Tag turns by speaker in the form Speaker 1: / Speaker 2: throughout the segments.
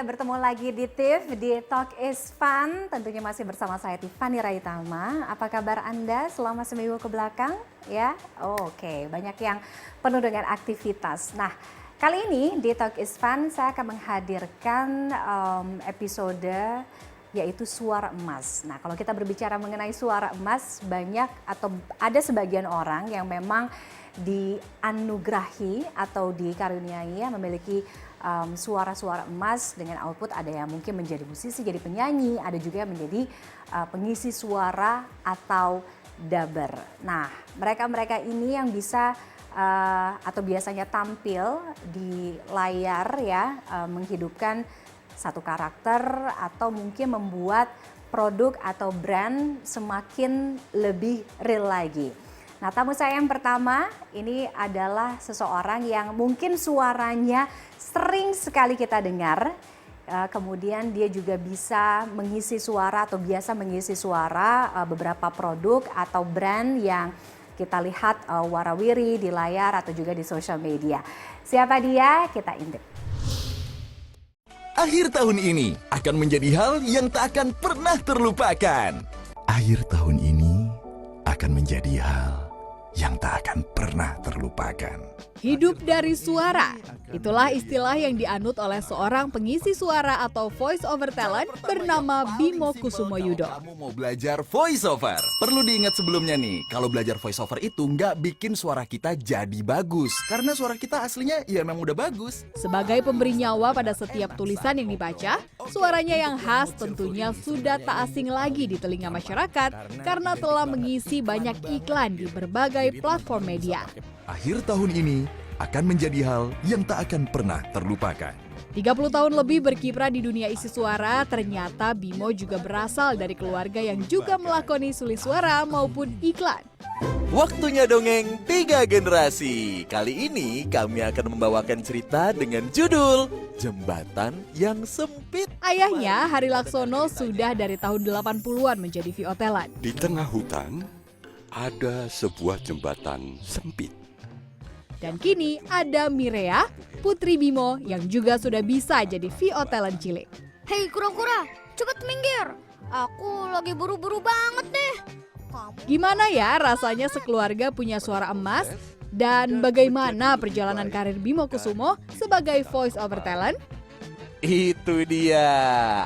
Speaker 1: kita bertemu lagi di TIFF, di Talk is Fun. Tentunya masih bersama saya Tiffany Raitama. Apa kabar Anda selama seminggu ke belakang? Ya, oke. Banyak yang penuh dengan aktivitas. Nah, kali ini di Talk is Fun saya akan menghadirkan episode yaitu suara emas. Nah, kalau kita berbicara mengenai suara emas, banyak atau ada sebagian orang yang memang dianugerahi atau dikaruniai memiliki suara-suara emas dengan output. Ada yang mungkin menjadi musisi, jadi penyanyi, ada juga yang menjadi pengisi suara atau dubber. Nah, mereka-mereka ini yang bisa atau biasanya tampil di layar ya, menghidupkan satu karakter atau mungkin membuat produk atau brand semakin lebih real lagi. Nah, tamu saya yang pertama ini adalah seseorang yang mungkin suaranya sering sekali kita dengar. Kemudian dia juga bisa mengisi suara atau biasa mengisi suara beberapa produk atau brand yang kita lihat warawiri di layar atau juga di sosial media. Siapa dia? Kita intip.
Speaker 2: Akhir tahun ini akan menjadi hal yang tak akan pernah terlupakan. Akhir tahun ini akan menjadi hal yang tak akan pernah terlupakan.
Speaker 3: Hidup dari suara, itulah istilah yang dianut oleh seorang pengisi suara atau voice over talent bernama Bimo Kusumoyudo.
Speaker 2: Kamu mau belajar voice over? Perlu diingat sebelumnya nih, kalau belajar voice over itu nggak bikin suara kita jadi bagus. Karena suara kita aslinya ya memang udah bagus.
Speaker 3: Sebagai pemberi nyawa pada setiap tulisan yang dibaca, suaranya yang khas tentunya sudah tak asing lagi di telinga masyarakat karena telah mengisi banyak iklan di berbagai platform media.
Speaker 2: Akhir tahun ini akan menjadi hal yang tak akan pernah terlupakan.
Speaker 3: 30 tahun lebih berkiprah di dunia isi suara, ternyata Bimo juga berasal dari keluarga yang juga melakoni sulis suara maupun iklan.
Speaker 4: Waktunya dongeng 3 generasi. Kali ini kami akan membawakan cerita dengan judul Jembatan yang Sempit.
Speaker 3: Ayahnya, Hari Laksono, sudah dari tahun 80-an menjadi VO talent.
Speaker 5: Di tengah hutan ada sebuah jembatan sempit.
Speaker 3: Dan kini ada Mirea, putri Bimo yang juga sudah bisa jadi VO talent cilik.
Speaker 6: Hei kura-kura, cepat minggir. Aku lagi buru-buru banget deh.
Speaker 3: Gimana ya rasanya sekeluarga punya suara emas? Dan bagaimana perjalanan karir Bimo Kusumo sebagai voice over talent?
Speaker 4: Itu dia.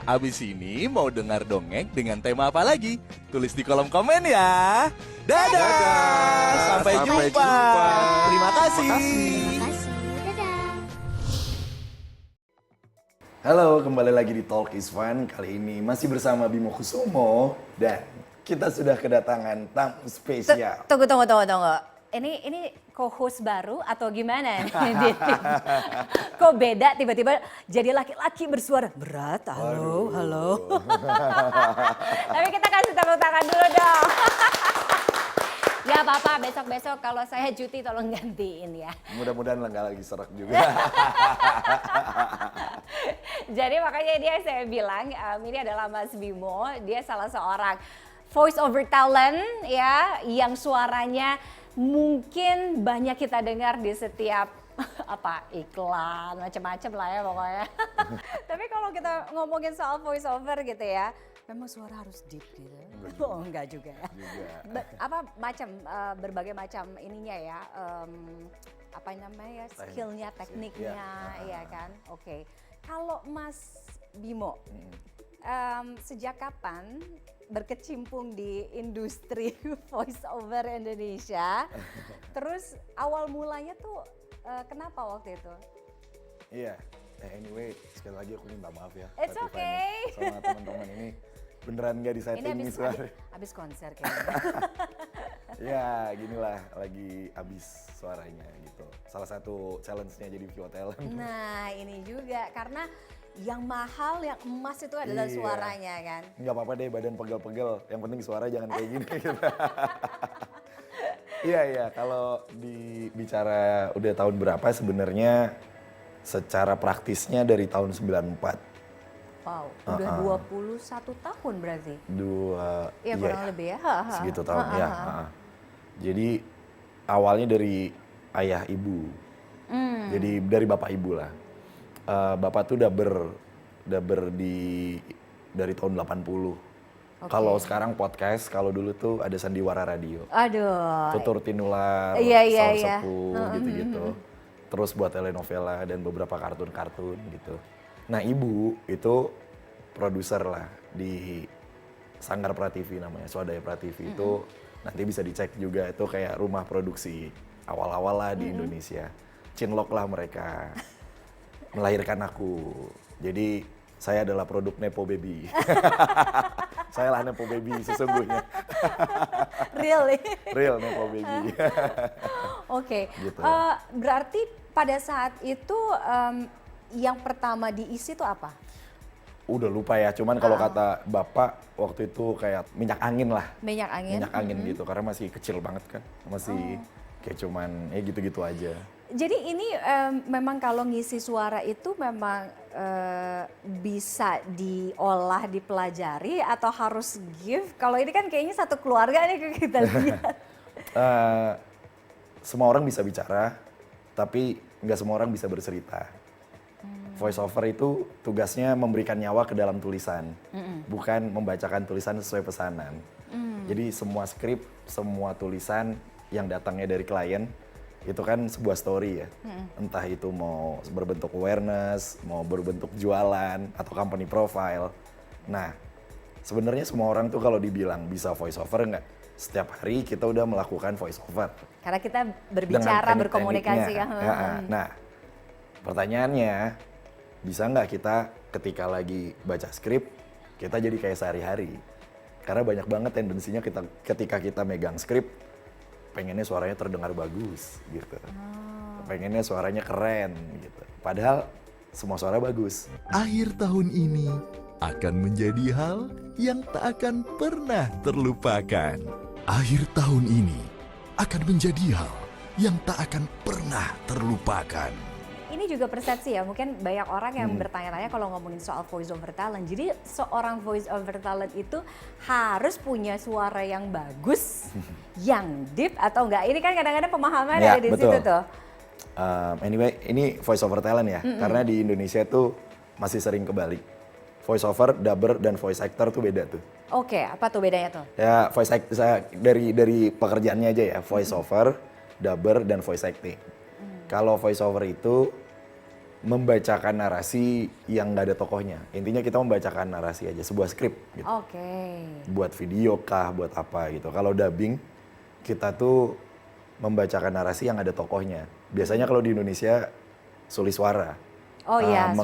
Speaker 4: Abis ini mau dengar dongeng dengan tema apa lagi? Tulis di kolom komen ya. Dadah. Sampai jumpa. Terima kasih.
Speaker 6: Dadah.
Speaker 7: Halo, kembali lagi di Talk is Fun. Kali ini masih bersama Bimo Kusumo dan kita sudah kedatangan tamu spesial.
Speaker 1: Tunggu. Ini co-host baru atau gimana? Kok beda tiba-tiba jadi laki-laki bersuara berat? Halo. Tapi kita kasih tepuk tangan dulu dong. Ya apa-apa, besok-besok kalau saya cuti tolong gantiin ya.
Speaker 7: Mudah-mudahan nggak lagi serak juga.
Speaker 1: Jadi makanya dia saya bilang ini adalah Mas Bimo, dia salah seorang voice over talent ya yang suaranya mungkin banyak kita dengar di setiap iklan macam-macam lah ya pokoknya. Tapi kalau kita ngomongin soal voice over gitu ya, memang suara harus deep gitu. Oh enggak juga ya. Berbagai macam ininya ya, apa namanya skillnya, tekniknya, ya kan. Oke. Kalau Mas Bimo, sejak kapan berkecimpung di industri voice over Indonesia? Terus awal mulanya tuh kenapa waktu itu?
Speaker 7: Iya, anyway sekali lagi aku minta maaf ya.
Speaker 1: It's okay.
Speaker 7: Sama teman-teman ini beneran gak disetting
Speaker 1: ini
Speaker 7: nih suara.
Speaker 1: abis konser kayaknya.
Speaker 7: Ya ginilah lagi abis suaranya gitu. Salah satu challenge-nya jadi VO talent.
Speaker 1: Nah ini juga karena yang mahal, yang emas itu adalah suaranya kan.
Speaker 7: Nggak apa-apa deh badan pegel-pegel, yang penting suara jangan kayak gini. Gitu. Iya, kalau dibicara udah tahun berapa sebenarnya secara praktisnya dari tahun 94.
Speaker 1: Wow, udah 21 tahun berarti?
Speaker 7: Iya,
Speaker 1: kurang lebih ya.
Speaker 7: Segitu tahun ya. Jadi awalnya dari ayah ibu, jadi dari bapak ibu lah. Bapak tuh udah Dubber dari tahun 80. Kalau sekarang podcast, kalau dulu tuh ada Sandiwara Radio.
Speaker 1: Aduh.
Speaker 7: Tutur Tinular,
Speaker 1: Iya,
Speaker 7: Saur
Speaker 1: iya.
Speaker 7: Sepuh, gitu-gitu. Terus buat telenovela dan beberapa kartun-kartun gitu. Nah ibu itu produser lah di Sanggar Prativi namanya, Swadaya Prativi itu nanti bisa dicek juga, itu kayak rumah produksi awal-awal lah di Indonesia. Cinlok lah mereka, melahirkan aku. Jadi saya adalah produk Nepo Baby. Saya lah Nepo Baby sesungguhnya.
Speaker 1: Really?
Speaker 7: Real Nepo Baby.
Speaker 1: Oke.
Speaker 7: Gitu.
Speaker 1: Berarti pada saat itu yang pertama diisi itu apa?
Speaker 7: Udah lupa ya, cuman kalau kata bapak waktu itu kayak minyak angin lah.
Speaker 1: Minyak angin.
Speaker 7: Minyak angin gitu, karena masih kecil banget kan. Masih kayak cuman ya gitu-gitu aja.
Speaker 1: Jadi ini memang kalau ngisi suara itu memang bisa diolah, dipelajari atau harus gift? Kalau ini kan kayaknya satu keluarga nih kita lihat.
Speaker 7: Semua orang bisa bicara, tapi nggak semua orang bisa bercerita. Voice over itu tugasnya memberikan nyawa ke dalam tulisan, bukan membacakan tulisan sesuai pesanan. Jadi semua skrip, semua tulisan yang datangnya dari klien, itu kan sebuah story ya. Entah itu mau berbentuk awareness, mau berbentuk jualan, atau company profile. Nah, sebenarnya semua orang tuh kalau dibilang bisa voice over nggak, setiap hari kita udah melakukan voice over.
Speaker 1: Karena kita
Speaker 7: Dengan
Speaker 1: berbicara,
Speaker 7: teknik-tekniknya.
Speaker 1: berkomunikasi kan.
Speaker 7: Nah, pertanyaannya, bisa nggak kita ketika lagi baca skrip, kita jadi kayak sehari-hari? Karena banyak banget tendensinya ketika kita megang skrip, pengennya suaranya terdengar bagus gitu. Pengennya suaranya keren gitu. Padahal semua suara bagus.
Speaker 2: Akhir tahun ini akan menjadi hal yang tak akan pernah terlupakan. Akhir tahun ini akan menjadi hal yang tak akan pernah terlupakan.
Speaker 1: Ini juga persepsi ya, mungkin banyak orang yang bertanya-tanya kalau ngomongin soal voice over talent. Jadi seorang voice over talent itu harus punya suara yang bagus, yang deep atau enggak? Ini kan kadang-kadang pemahaman
Speaker 7: Ya,
Speaker 1: ada di
Speaker 7: betul.
Speaker 1: situ tuh.
Speaker 7: Anyway, ini voice over talent ya, karena di Indonesia tuh masih sering kebalik. Voice over, dubber, dan voice actor tuh beda tuh.
Speaker 1: Oke, apa tuh bedanya tuh?
Speaker 7: Ya, voice actor saya dari pekerjaannya aja ya, voice over, dubber, dan voice acting. Kalau voice over itu membacakan narasi yang nggak ada tokohnya. Intinya kita membacakan narasi aja, sebuah skrip gitu.
Speaker 1: Oke.
Speaker 7: Buat video kah, buat apa gitu. Kalau dubbing, kita tuh membacakan narasi yang ada tokohnya. Biasanya kalau di Indonesia suliswara.
Speaker 1: Oh iya.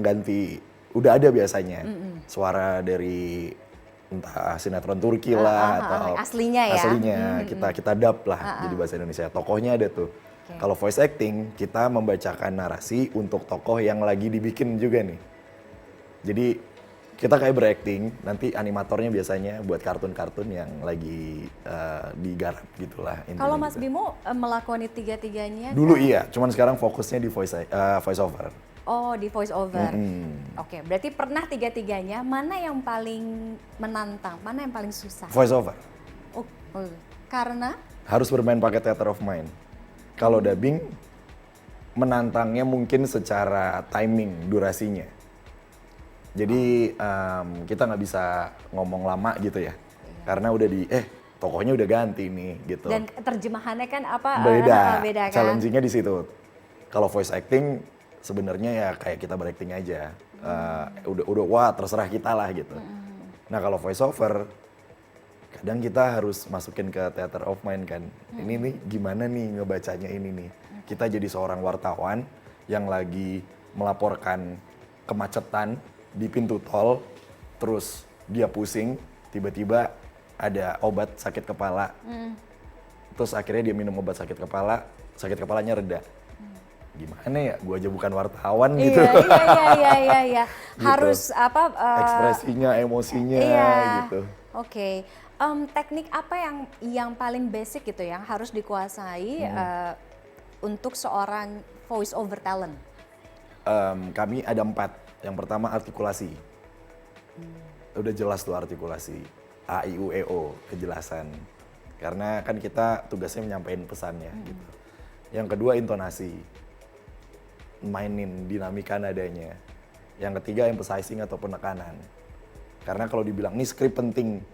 Speaker 7: Ganti, udah ada biasanya suara dari entah sinetron Turki lah atau
Speaker 1: aslinya ya.
Speaker 7: Aslinya kita dub lah jadi bahasa Indonesia. Tokohnya ada tuh. Kalau voice acting, kita membacakan narasi untuk tokoh yang lagi dibikin juga nih. Jadi kita kayak berakting, nanti animatornya biasanya buat kartun-kartun yang lagi digarap gitulah.
Speaker 1: Kalau Mas
Speaker 7: gitu.
Speaker 1: Bimo melakoni tiga-tiganya?
Speaker 7: Dulu iya, cuman sekarang fokusnya di voice over.
Speaker 1: Oh, di voice over. Oke, berarti pernah tiga-tiganya, mana yang paling menantang, mana yang paling susah?
Speaker 7: Voice over.
Speaker 1: Oh, karena?
Speaker 7: Harus bermain pakai theater of mind. Kalau dubbing, menantangnya mungkin secara timing, durasinya. Jadi kita nggak bisa ngomong lama gitu ya. Karena udah tokohnya udah ganti nih gitu.
Speaker 1: Dan terjemahannya kan apa?
Speaker 7: Beda
Speaker 1: kan?
Speaker 7: Challenging-nya di situ. Kalau voice acting sebenarnya ya kayak kita berakting aja. Udah wah terserah kita lah gitu. Nah kalau voice over, kadang kita harus masukin ke theater of mind kan. Ini nih gimana nih ngebacanya ini nih. Kita jadi seorang wartawan yang lagi melaporkan kemacetan di pintu tol, terus dia pusing, tiba-tiba ada obat sakit kepala. Terus akhirnya dia minum obat sakit kepala, sakit kepalanya reda. Gimana ya, gua aja bukan wartawan gitu.
Speaker 1: Iya.
Speaker 7: Gitu.
Speaker 1: Harus apa?
Speaker 7: Ekspresinya, emosinya gitu.
Speaker 1: Oke. Teknik apa yang paling basic gitu yang harus dikuasai untuk seorang voice over talent?
Speaker 7: Kami ada 4. Yang pertama artikulasi. Udah jelas tuh artikulasi. A, I, U, E, O, kejelasan. Karena kan kita tugasnya menyampaikan pesannya gitu. Yang kedua intonasi. Mainin dinamika nadanya. Yang ketiga emphasizing atau penekanan. Karena kalau dibilang nih skrip penting,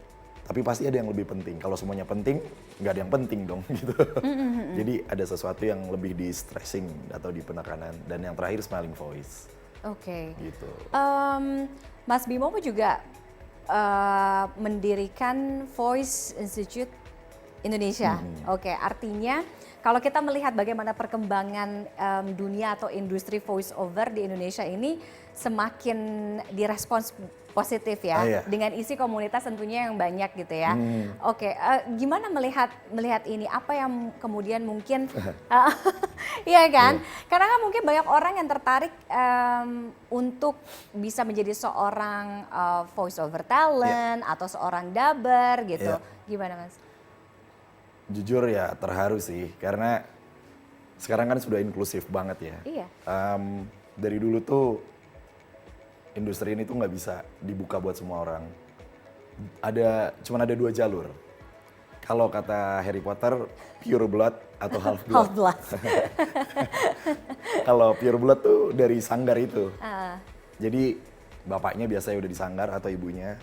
Speaker 7: tapi pasti ada yang lebih penting. Kalau semuanya penting, nggak ada yang penting dong gitu. Jadi ada sesuatu yang lebih di stressing atau di penekanan. Dan yang terakhir smiling voice.
Speaker 1: Oke.
Speaker 7: Gitu.
Speaker 1: Mas Bimo juga mendirikan Voice Institute Indonesia. Oke, artinya kalau kita melihat bagaimana perkembangan dunia atau industri voice over di Indonesia ini semakin direspons positif ya,
Speaker 7: Iya.
Speaker 1: dengan isi komunitas tentunya yang banyak gitu ya. Oke, gimana melihat ini? Apa yang kemudian mungkin, iya kan? Karena kan mungkin banyak orang yang tertarik untuk bisa menjadi seorang voice over talent atau seorang dubber gitu. Gimana Mas?
Speaker 7: Jujur ya terharu sih, karena sekarang kan sudah inklusif banget ya.
Speaker 1: Iya.
Speaker 7: Dari dulu tuh industri ini tuh nggak bisa dibuka buat semua orang. Cuman ada 2 jalur. Kalau kata Harry Potter, pure blood atau half blood.
Speaker 1: Half blood.
Speaker 7: Kalau pure blood tuh dari sanggar itu. Jadi bapaknya biasanya udah di sanggar atau ibunya,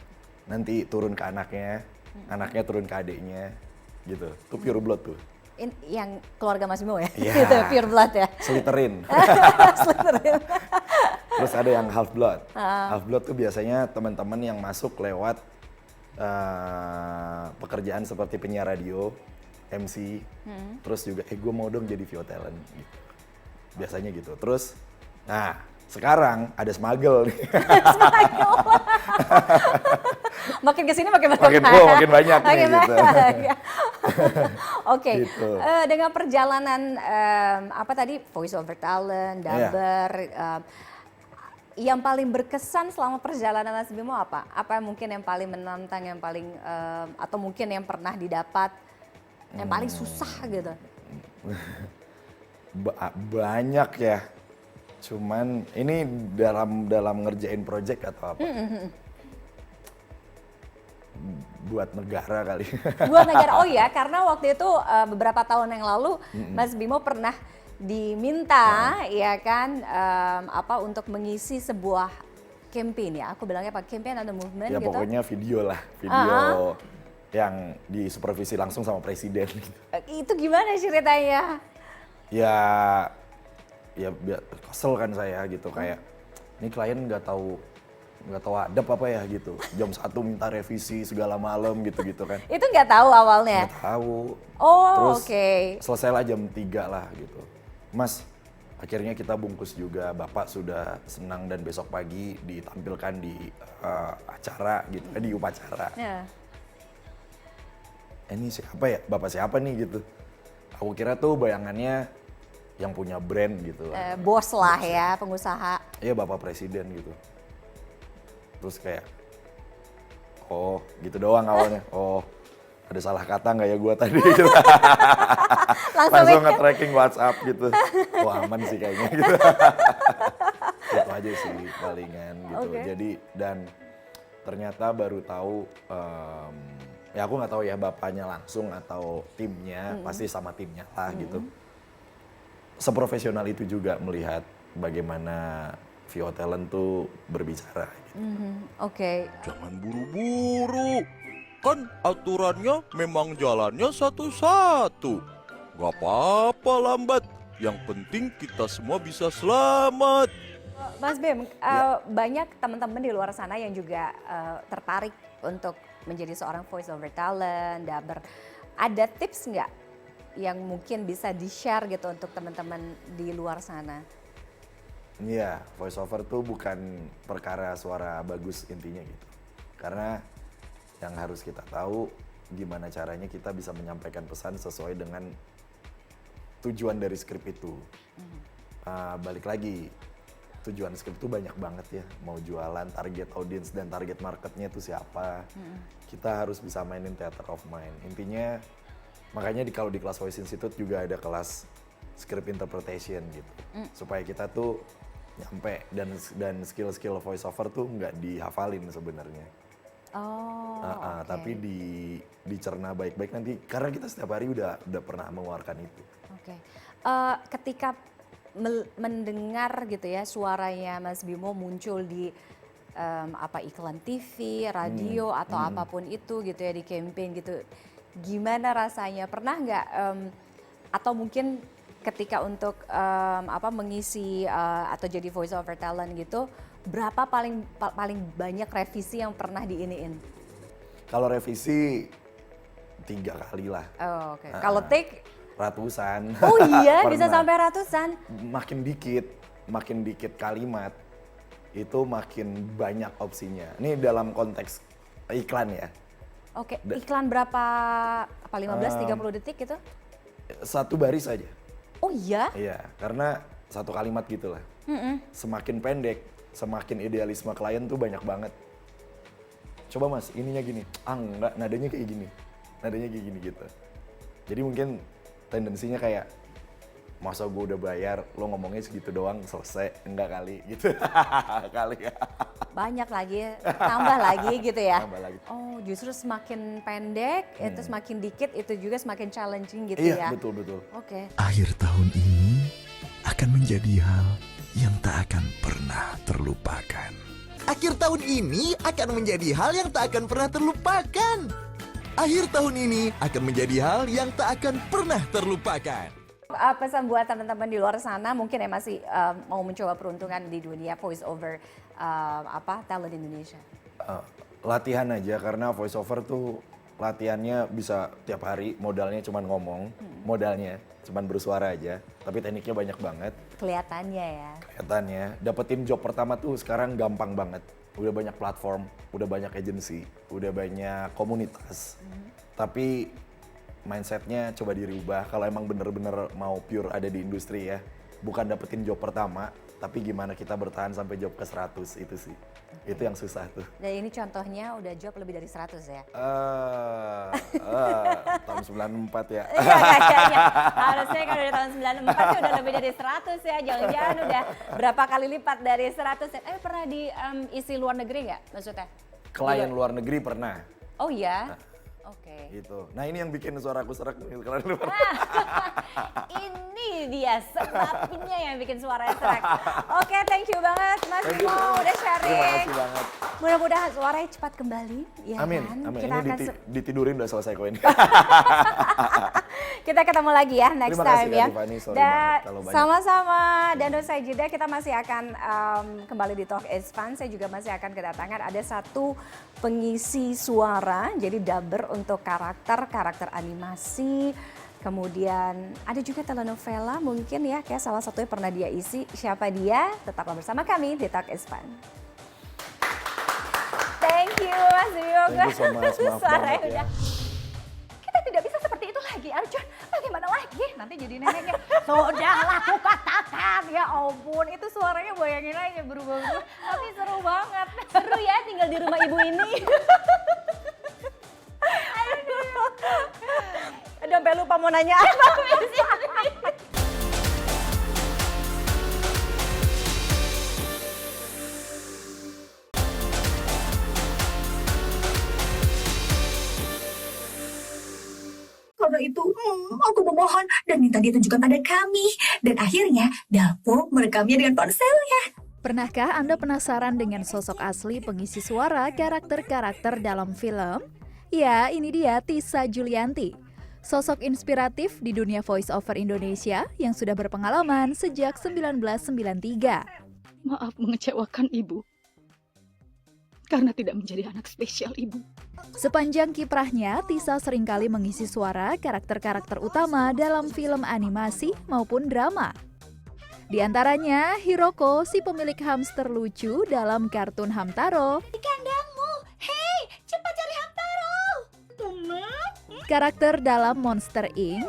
Speaker 7: nanti turun ke anaknya, anaknya turun ke adiknya, gitu. Itu pure blood tuh.
Speaker 1: Yang keluarga Mas Bimo ya?
Speaker 7: Iya.
Speaker 1: Gitu, pure blood ya?
Speaker 7: Slytherin.
Speaker 1: Slytherin.
Speaker 7: Terus ada yang half blood. Half blood tuh biasanya teman-teman yang masuk lewat pekerjaan seperti penyiar radio, MC, terus juga gue mau dong jadi VO talent gitu. Biasanya gitu. Terus, nah sekarang ada smuggle nih.
Speaker 1: Makin kesini makin banyak.
Speaker 7: Makin banyak nih,
Speaker 1: Makin
Speaker 7: gitu.
Speaker 1: banyak. Oke,
Speaker 7: Gitu.
Speaker 1: Dengan perjalanan apa tadi voice over talent, dubber, yang paling berkesan selama perjalanan Mas Bimo apa? Apa yang mungkin yang paling menantang, yang paling atau mungkin yang pernah didapat, yang paling susah gitu?
Speaker 7: Banyak ya. Cuman ini dalam ngerjain project atau apa? Buat negara kali.
Speaker 1: Buat negara, oh ya, karena waktu itu beberapa tahun yang lalu Mas Bimo pernah diminta, ya kan, untuk mengisi sebuah campaign ya, aku bilangnya apa, campaign atau movement
Speaker 7: Ya
Speaker 1: gitu.
Speaker 7: pokoknya video lah, video yang disupervisi langsung sama presiden.
Speaker 1: Itu gimana ceritanya?
Speaker 7: Ya kesel kan saya gitu, kayak ini klien nggak tahu adab apa ya gitu. Jam 1 minta revisi segala malam gitu kan.
Speaker 1: Itu nggak tahu awalnya?
Speaker 7: Nggak tahu.
Speaker 1: Oh,
Speaker 7: Terus
Speaker 1: oke.
Speaker 7: selesailah jam 3 lah gitu. Mas, akhirnya kita bungkus juga, Bapak sudah senang dan besok pagi ditampilkan di acara gitu, di upacara.
Speaker 1: Ya.
Speaker 7: Ini siapa ya? Bapak siapa nih gitu. Aku kira tuh bayangannya yang punya brand gitu lah.
Speaker 1: Bos lah ya, pengusaha.
Speaker 7: Iya, Bapak Presiden gitu. Terus kayak, oh gitu doang awalnya. Oh, ada salah kata nggak ya gua tadi? Gitu. Langsung nge-tracking WhatsApp gitu. Oh aman sih kayaknya gitu. Itu aja sih palingan gitu.
Speaker 1: Okay.
Speaker 7: Jadi dan ternyata baru tahu, ya aku nggak tahu ya bapaknya langsung atau timnya, pasti sama timnya lah gitu. Seprofesional itu juga melihat bagaimana VO talent tuh berbicara. Gitu.
Speaker 1: Oke.
Speaker 4: Jangan buru-buru. Kan aturannya memang jalannya satu-satu. Gak apa-apa lambat. Yang penting kita semua bisa selamat.
Speaker 1: Mas Bim, banyak teman-teman di luar sana yang juga tertarik untuk menjadi seorang voice over talent, dubber. Ada tips nggak yang mungkin bisa di-share gitu untuk teman-teman di luar sana?
Speaker 7: Iya, voice over tuh bukan perkara suara bagus intinya gitu. Karena yang harus kita tahu gimana caranya kita bisa menyampaikan pesan sesuai dengan tujuan dari skrip itu. Balik lagi, tujuan skrip itu banyak banget ya. Mau jualan, target audience dan target marketnya itu siapa. Kita harus bisa mainin theater of mind. Intinya, makanya kalau di kelas Voice Institute juga ada kelas script interpretation gitu. Supaya kita tuh nyampe dan skill-skill voice over tuh nggak dihafalin sebenarnya.
Speaker 1: Oh, okay.
Speaker 7: Tapi dicerna baik-baik nanti karena kita setiap hari udah pernah mengeluarkan itu.
Speaker 1: Oke. Ketika mendengar gitu ya suaranya Mas Bimo muncul di iklan TV, radio atau apapun itu gitu ya di campaign gitu. Gimana rasanya? Pernah nggak atau mungkin ketika untuk mengisi atau jadi voice over talent gitu, berapa paling banyak revisi yang pernah diiniin?
Speaker 7: Kalau revisi 3 kali lah.
Speaker 1: Oh, oke. Kalau take
Speaker 7: Ratusan.
Speaker 1: oh iya bisa
Speaker 7: Pernah.
Speaker 1: sampai ratusan.
Speaker 7: Makin dikit kalimat itu makin banyak opsinya. Ini dalam konteks iklan ya.
Speaker 1: Oke, iklan berapa? Apa 15-30 detik gitu?
Speaker 7: Satu baris aja.
Speaker 1: Oh iya?
Speaker 7: Iya, karena satu kalimat gitu lah. Semakin pendek, semakin idealisme klien tuh banyak banget. Coba mas, ininya gini. Enggak, nadanya kayak gini. Nadanya kayak gini gitu. Jadi mungkin tendensinya kayak, masa gue udah bayar, lo ngomongnya segitu doang, selesai. Enggak kali, gitu. Kali ya.
Speaker 1: Banyak lagi, tambah lagi gitu ya?
Speaker 7: Tambah lagi.
Speaker 1: Oh, justru semakin pendek, itu semakin dikit, itu juga semakin challenging gitu
Speaker 7: Iya,
Speaker 1: ya?
Speaker 7: betul-betul.
Speaker 1: Oke.
Speaker 2: Akhir tahun ini akan menjadi hal yang tak akan pernah terlupakan. Akhir tahun ini akan menjadi hal yang tak akan pernah terlupakan. Akhir tahun ini akan menjadi hal yang tak akan pernah terlupakan.
Speaker 1: Pesan buat teman-teman di luar sana mungkin ya masih mau mencoba peruntungan di dunia voice over talent Indonesia.
Speaker 7: Latihan aja karena voice over tuh latihannya bisa tiap hari, modalnya cuman ngomong, modalnya cuman bersuara aja, tapi tekniknya banyak banget.
Speaker 1: Kelihatannya ya.
Speaker 7: Kelihatannya dapetin job pertama tuh sekarang gampang banget. Udah banyak platform, udah banyak agensi, udah banyak komunitas. Tapi mindsetnya coba dirubah kalau emang bener-bener mau pure ada di industri ya. Bukan dapetin job pertama, tapi gimana kita bertahan sampai job ke 100 itu sih. Itu yang susah tuh.
Speaker 1: Dan ini contohnya udah job lebih dari 100 ya?
Speaker 7: Tahun 94 ya.
Speaker 1: Iya kayaknya. Harusnya kalau dari tahun 94 sih udah lebih dari 100 ya. Jangan-jangan udah berapa kali lipat dari 100 ya. Pernah diisi luar negeri nggak maksudnya?
Speaker 7: Klien luar negeri pernah.
Speaker 1: Oh iya? Oke.
Speaker 7: Gitu. Nah ini yang bikin suaraku serak nih kalau luar.
Speaker 1: Ini dia sebabnya yang bikin suaranya serak. Oke, thank you banget Mas Bimo udah sharing.
Speaker 7: Terima kasih banget.
Speaker 1: Mudah-mudahan suaranya cepat kembali, ya
Speaker 7: Amin,
Speaker 1: kan?
Speaker 7: amin.
Speaker 1: Kita
Speaker 7: Ini
Speaker 1: akan
Speaker 7: ditidurin udah selesai kok ini.
Speaker 1: kita ketemu lagi ya next
Speaker 7: Terima kasih,
Speaker 1: time
Speaker 7: Kak
Speaker 1: ya.
Speaker 7: Tiffany. Sorry
Speaker 1: Dan
Speaker 7: banget kalau banyak.
Speaker 1: sama-sama dan usai jeda kita masih akan kembali di Talk is Fun. Saya juga masih akan kedatangan ada satu pengisi suara, jadi dubber untuk karakter animasi. Kemudian ada juga telenovela mungkin ya, kayak salah satunya pernah dia isi. Siapa dia? Tetaplah bersama kami di Talk is Fun. Thank you Mas Bimo.
Speaker 7: Thank you so much, maaf
Speaker 1: Suaranya
Speaker 7: banget ya.
Speaker 1: udah. Kita tidak bisa seperti itu lagi Arjun. Bagaimana lagi? Nanti jadi neneknya. Sudahlah aku katakan ya ampun. Itu suaranya bayangin aja berubah-ubah. Tapi seru banget. Seru ya tinggal di rumah ibu ini. Aduh sampai lupa mau nanya apa.
Speaker 8: Karena itu, aku memohon dan minta ditunjukkan pada kami. Dan akhirnya, Dalpo merekamnya dengan ponselnya.
Speaker 3: Pernahkah Anda penasaran dengan sosok asli pengisi suara karakter-karakter dalam film? Ya, ini dia Tisa Julianti. Sosok inspiratif di dunia voice over Indonesia yang sudah berpengalaman sejak 1993.
Speaker 9: Maaf mengecewakan ibu. Karena tidak menjadi anak spesial ibu.
Speaker 3: Sepanjang kiprahnya, Tisa seringkali mengisi suara karakter-karakter utama dalam film animasi maupun drama. Di antaranya, Hiroko, si pemilik hamster lucu dalam kartun Hamtaro.
Speaker 8: Di kandangmu, hei, cepat cari Hamtaro.
Speaker 3: Karakter dalam Monster Inc.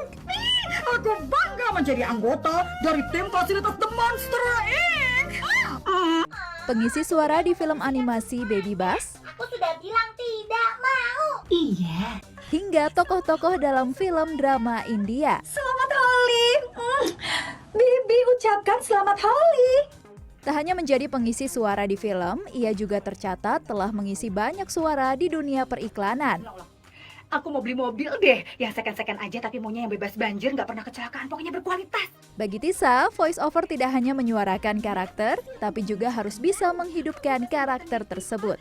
Speaker 8: Aku bangga menjadi anggota dari tim fasilitas The Monster Inc.
Speaker 3: Pengisi suara di film animasi Baby Bus.
Speaker 6: Aku sudah bilang tidak mau.
Speaker 8: Iya.
Speaker 3: Hingga tokoh-tokoh dalam film drama India.
Speaker 8: Selamat Holi. Bibi ucapkan selamat Holi.
Speaker 3: Tak hanya menjadi pengisi suara di film, ia juga tercatat telah mengisi banyak suara di dunia periklanan.
Speaker 9: Aku mau beli mobil deh, yang second-second aja tapi maunya yang bebas banjir, nggak pernah kecelakaan, pokoknya berkualitas.
Speaker 3: Bagi Tisa, voice over tidak hanya menyuarakan karakter, tapi juga harus bisa menghidupkan karakter tersebut.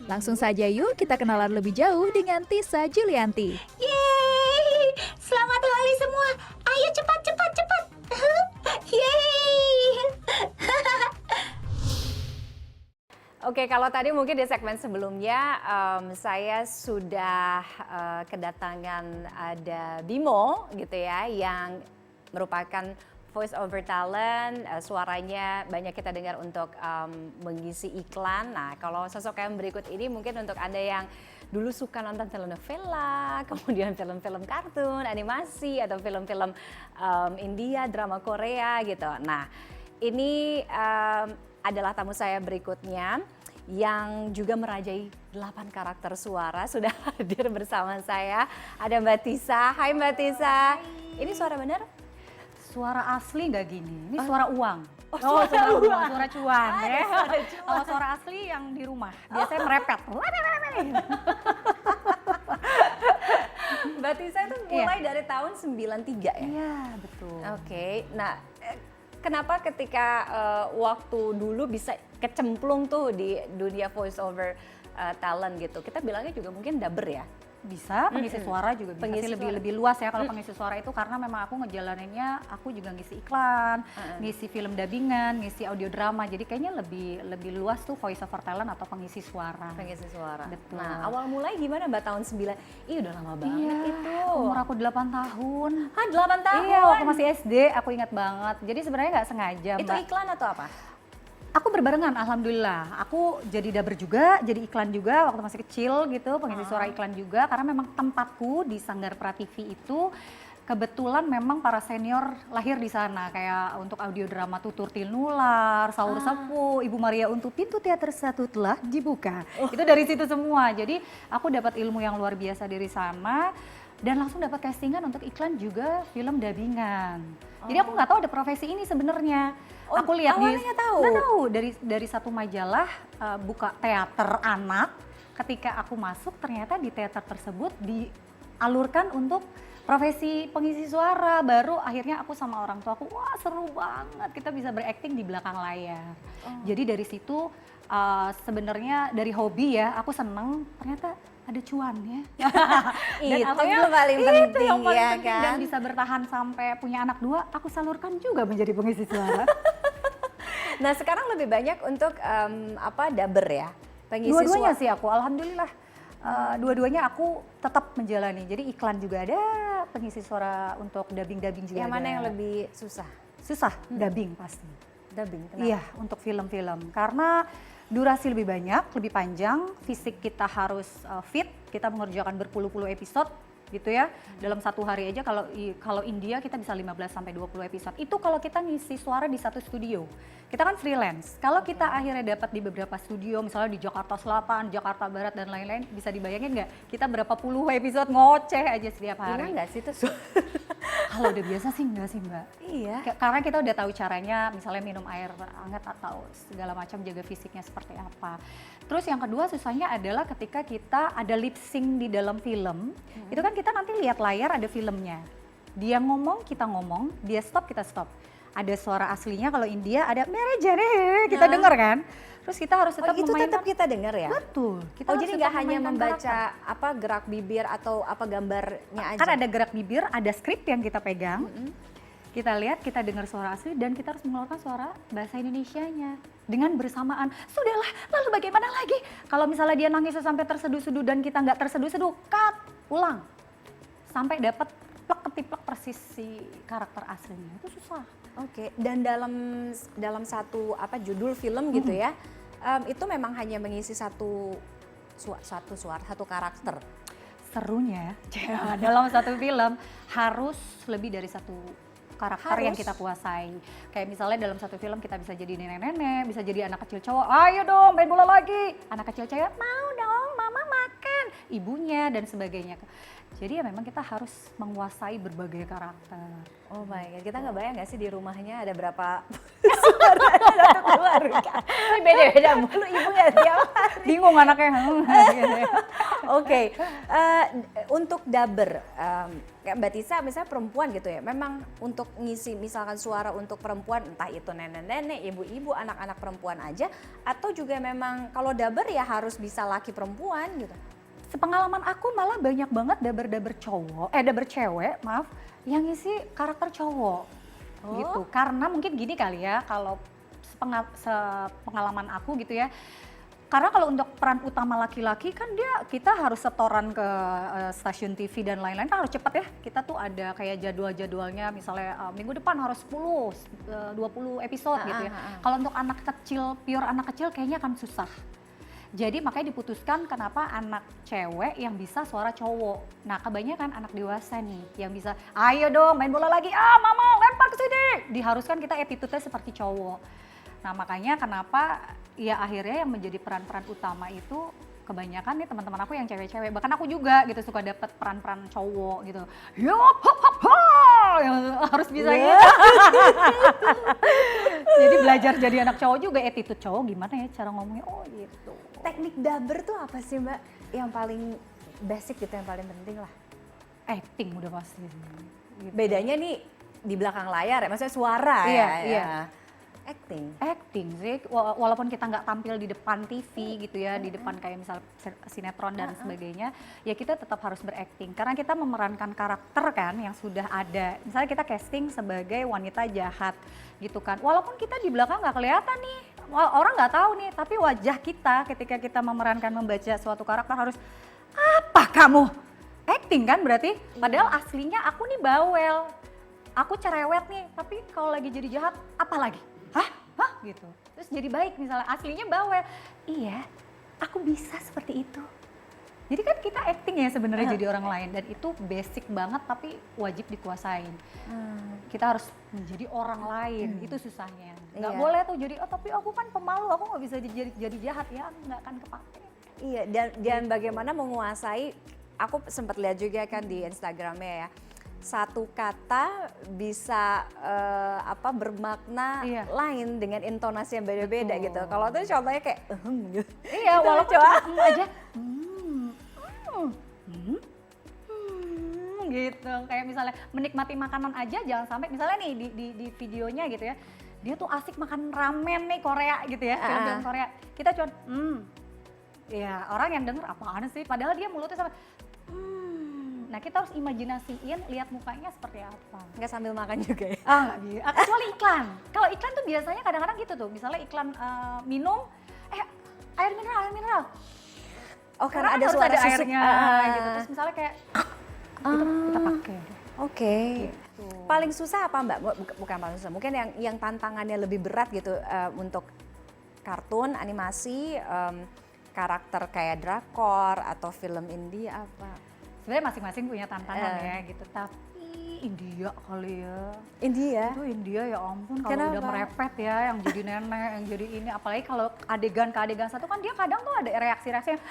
Speaker 3: Langsung saja yuk kita kenalan lebih jauh dengan Tisa Julianti.
Speaker 8: Yeay! Selamat hari semua. Ayo cepat. Yeay!
Speaker 1: Oke, kalau tadi mungkin di segmen sebelumnya saya sudah kedatangan ada Bimo gitu ya, yang merupakan voice over talent, suaranya banyak kita dengar untuk mengisi iklan. Nah, kalau sosok yang berikut ini mungkin untuk Anda yang dulu suka nonton telenovela, kemudian film-film kartun, animasi, atau film-film India, drama Korea gitu. Nah, ini adalah tamu saya berikutnya yang juga merajai 8 karakter suara. Sudah hadir bersama saya, ada Mbak Tisa. Hai Mbak Tisa. Ini suara benar?
Speaker 10: Suara asli nggak gini, ini suara uang.
Speaker 1: Suara uang.
Speaker 10: Suara cuan ya.
Speaker 1: Suara cuan.
Speaker 10: Kalau suara asli yang di rumah, biasanya merepet.
Speaker 1: Mbak Tisa itu mulai dari tahun 93 ya?
Speaker 10: Iya, betul.
Speaker 1: Oke, nah kenapa ketika waktu dulu bisa kecemplung tuh di dunia voice over talent gitu? Kita bilangnya juga mungkin dubber ya?
Speaker 10: Bisa, pengisi suara juga bisa
Speaker 1: Pengisi
Speaker 10: sih,
Speaker 1: suara.
Speaker 10: lebih luas ya kalau pengisi suara itu, karena memang aku ngejalaninnya, aku juga ngisi iklan, ngisi film dubbingan, ngisi audio drama, jadi kayaknya lebih luas tuh voice over talent atau pengisi suara.
Speaker 1: Pengisi suara.
Speaker 10: Betul.
Speaker 1: Nah, awal mulai gimana Mbak tahun 9? Ih, udah lama banget itu.
Speaker 10: Umur aku 8 tahun.
Speaker 1: 8 tahun?
Speaker 10: Iya, waktu masih SD, aku ingat banget. Jadi sebenarnya nggak sengaja,
Speaker 1: Itu
Speaker 10: Mbak.
Speaker 1: iklan atau apa?
Speaker 10: Aku berbarengan, alhamdulillah. Aku jadi dubber juga, jadi iklan juga waktu masih kecil gitu, pengisi suara iklan juga. Karena memang tempatku di Sanggar Prativi itu kebetulan memang para senior lahir di sana. Kayak untuk audio drama Tutur Tinular, Saur Sepuh, Ibu Maria Untuk Pintu Teater Satu telah dibuka. Itu dari situ semua. Jadi aku dapat ilmu yang luar biasa dari sana. Dan langsung dapat castingan untuk iklan juga film dubbingan. Jadi aku nggak tahu ada profesi ini sebenarnya.
Speaker 1: Oh,
Speaker 10: Aku lihat
Speaker 1: awalnya tahu?
Speaker 10: nggak tahu, dari satu majalah buka teater anak. Ketika aku masuk, ternyata di teater tersebut dialurkan untuk profesi pengisi suara. Baru akhirnya aku sama orang tua aku, wah seru banget kita bisa berakting di belakang layar. Jadi dari situ sebenarnya dari hobi ya, aku seneng ternyata ada cuannya. Dan
Speaker 1: Itu
Speaker 10: alhamdulillah,
Speaker 1: yang paling
Speaker 10: itu
Speaker 1: penting,
Speaker 10: yang paling
Speaker 1: ya
Speaker 10: penting.
Speaker 1: kan?
Speaker 10: Dan bisa bertahan sampai punya anak 2, aku salurkan juga menjadi pengisi suara.
Speaker 1: Nah, sekarang lebih banyak untuk dubber ya? Pengisi
Speaker 10: Dua-duanya
Speaker 1: suara.
Speaker 10: sih aku, alhamdulillah. Dua-duanya aku tetap menjalani. Jadi iklan juga ada, pengisi suara untuk dubbing-dubbing juga
Speaker 1: Yang
Speaker 10: ada.
Speaker 1: mana yang lebih susah?
Speaker 10: Susah, dubbing pasti.
Speaker 1: Dubbing, kenapa?
Speaker 10: Iya, untuk film-film. Karena durasi lebih banyak, lebih panjang, fisik kita harus fit, kita mengerjakan berpuluh-puluh episode gitu ya. Dalam satu hari aja, kalau India kita bisa 15 sampai 20 episode. Itu kalau kita ngisi suara di satu studio. Kita kan freelance. Kalau kita akhirnya dapat di beberapa studio, misalnya di Jakarta Selatan, Jakarta Barat dan lain-lain, bisa dibayangin nggak? Kita berapa puluh episode ngoceh aja setiap hari.
Speaker 1: Hilang nggak sih itu?
Speaker 10: Kalau udah biasa sih enggak sih, Mbak.
Speaker 1: Iya.
Speaker 10: Karena kita udah tahu caranya, misalnya minum air hangat atau segala macam, jaga fisiknya seperti apa. Terus yang kedua susahnya adalah ketika kita ada lip sync di dalam film, itu kan kita nanti lihat layar ada filmnya. Dia ngomong, kita ngomong, dia stop, kita stop. Ada suara aslinya, kalau India ada mere jane, kita dengar kan. Terus kita harus tetap
Speaker 1: itu
Speaker 10: memainkan.
Speaker 1: tetap kita dengar ya?
Speaker 10: Betul. Kita
Speaker 1: Oh,
Speaker 10: harus
Speaker 1: jadi
Speaker 10: tetap
Speaker 1: nggak hanya
Speaker 10: memainkan
Speaker 1: membaca
Speaker 10: karakter.
Speaker 1: gerak bibir atau gambarnya aja?
Speaker 10: Kan ada gerak bibir, ada skrip yang kita pegang. Kita lihat, kita dengar suara asli, dan kita harus mengeluarkan suara bahasa Indonesianya dengan bersamaan. Sudahlah, lalu bagaimana lagi? Kalau misalnya dia nangis sampai terseduh-seduh dan kita nggak terseduh-seduh, cut, ulang. Sampai dapat plek ketiplek persis si karakter aslinya. Itu susah.
Speaker 1: Oke, dan dalam satu judul film gitu ya, itu memang hanya mengisi satu suara, satu karakter.
Speaker 10: Serunya dalam satu film harus lebih dari satu karakter yang kita kuasai. Kayak misalnya dalam satu film kita bisa jadi nenek-nenek, bisa jadi anak kecil cowok, ayo dong main bola lagi. Anak kecil cewek, mau dong mama makan. Ibunya dan sebagainya. Jadi ya memang kita harus menguasai berbagai karakter.
Speaker 1: Oh my God, kita nggak bayang nggak sih di rumahnya ada berapa suara satu keluarga. Ini beda-beda mulu ibu ya tiap hari.
Speaker 10: Bingung anaknya.
Speaker 1: Oke, untuk daber, kayak Mbak Tisa misalnya perempuan gitu ya, memang untuk ngisi misalkan suara untuk perempuan, entah itu nenek-nenek, ibu-ibu, anak-anak perempuan aja, atau juga memang kalau daber ya harus bisa laki perempuan gitu?
Speaker 10: Sepengalaman aku malah banyak banget daber-daber cewek, maaf, yang ngisi karakter cowok. Gitu. Karena mungkin gini kali ya, kalau sepengalaman aku gitu ya. Karena kalau untuk peran utama laki-laki kan kita harus setoran ke stasiun TV dan lain-lain kan harus cepat ya. Kita tuh ada kayak jadwal-jadwalnya, misalnya minggu depan harus 10, 20 episode gitu ya. Kalau untuk anak kecil, pure anak kecil kayaknya akan susah. Jadi makanya diputuskan kenapa anak cewek yang bisa suara cowok. Nah kebanyakan anak dewasa nih yang bisa, ayo dong main bola lagi, mama lempar ke sini. Diharuskan kita attitude-nya seperti cowok. Nah makanya kenapa ya akhirnya yang menjadi peran-peran utama itu kebanyakan nih teman-teman aku yang cewek-cewek. Bahkan aku juga gitu suka dapat peran-peran cowok gitu. Yup, hop, hop, hop. Yang harus bisa gitu. Jadi belajar jadi anak cowok juga attitude cowok gimana ya cara ngomongnya, oh gitu.
Speaker 1: Teknik daber tuh apa sih Mbak? Yang paling basic gitu, yang paling penting lah.
Speaker 10: Acting udah pasti.
Speaker 1: Gitu. Bedanya nih di belakang layar ya, maksudnya suara ya. Acting
Speaker 10: sih, walaupun kita nggak tampil di depan TV gitu ya, di depan kayak misal sinetron dan sebagainya, ya kita tetap harus berakting. Karena kita memerankan karakter kan yang sudah ada. Misalnya kita casting sebagai wanita jahat gitu kan. Walaupun kita di belakang nggak kelihatan nih, orang nggak tahu nih, tapi wajah kita ketika kita memerankan membaca suatu karakter harus, apa kamu? Acting kan berarti? Padahal aslinya aku nih bawel, aku cerewet nih, tapi kalau lagi jadi jahat, apa lagi? Hah? Gitu. Terus jadi baik misalnya aslinya bawel. Iya, aku bisa seperti itu. Jadi kan kita acting ya sebenarnya jadi orang lain dan itu basic banget tapi wajib dikuasain. Kita harus menjadi orang lain, itu susahnya. Nggak boleh tuh jadi, tapi aku kan pemalu, aku nggak bisa jadi jahat ya, nggak akan kepake.
Speaker 1: Iya, dan bagaimana menguasai, aku sempat lihat juga kan di Instagramnya ya, satu kata bisa bermakna lain dengan intonasi yang beda-beda gitu. Kalau tuh contohnya kayak gitu.
Speaker 10: Iya,
Speaker 1: gitu
Speaker 10: walaupun cuma aja gitu. Kayak misalnya menikmati makanan aja jangan sampai misalnya nih di videonya gitu ya. Dia tuh asik makan ramen nih Korea gitu ya, film-film Korea. Kita cuma ya orang yang denger apaan sih padahal dia mulutnya sama Nah kita harus imajinasiin lihat mukanya seperti apa.
Speaker 1: Nggak sambil makan juga ya?
Speaker 10: Nggak bisa. Kecuali iklan. Kalau iklan tuh biasanya kadang-kadang gitu tuh. Misalnya iklan minum, air mineral.
Speaker 1: Oh karena ada suara
Speaker 10: airnya gitu. Terus misalnya kayak kita pakai.
Speaker 1: Oke. Gitu. Paling susah apa Mbak? Bukan paling susah. Mungkin yang tantangannya lebih berat gitu untuk kartun, animasi, karakter kayak drakor atau film India apa?
Speaker 10: Sebenarnya masing-masing punya tantangan ya gitu, tapi India kali ya.
Speaker 1: India?
Speaker 10: Itu India ya ampun kalau udah merepet ya yang jadi nenek, yang jadi ini. Apalagi kalau adegan ke adegan satu kan dia kadang tuh ada reaksi-reaksi yang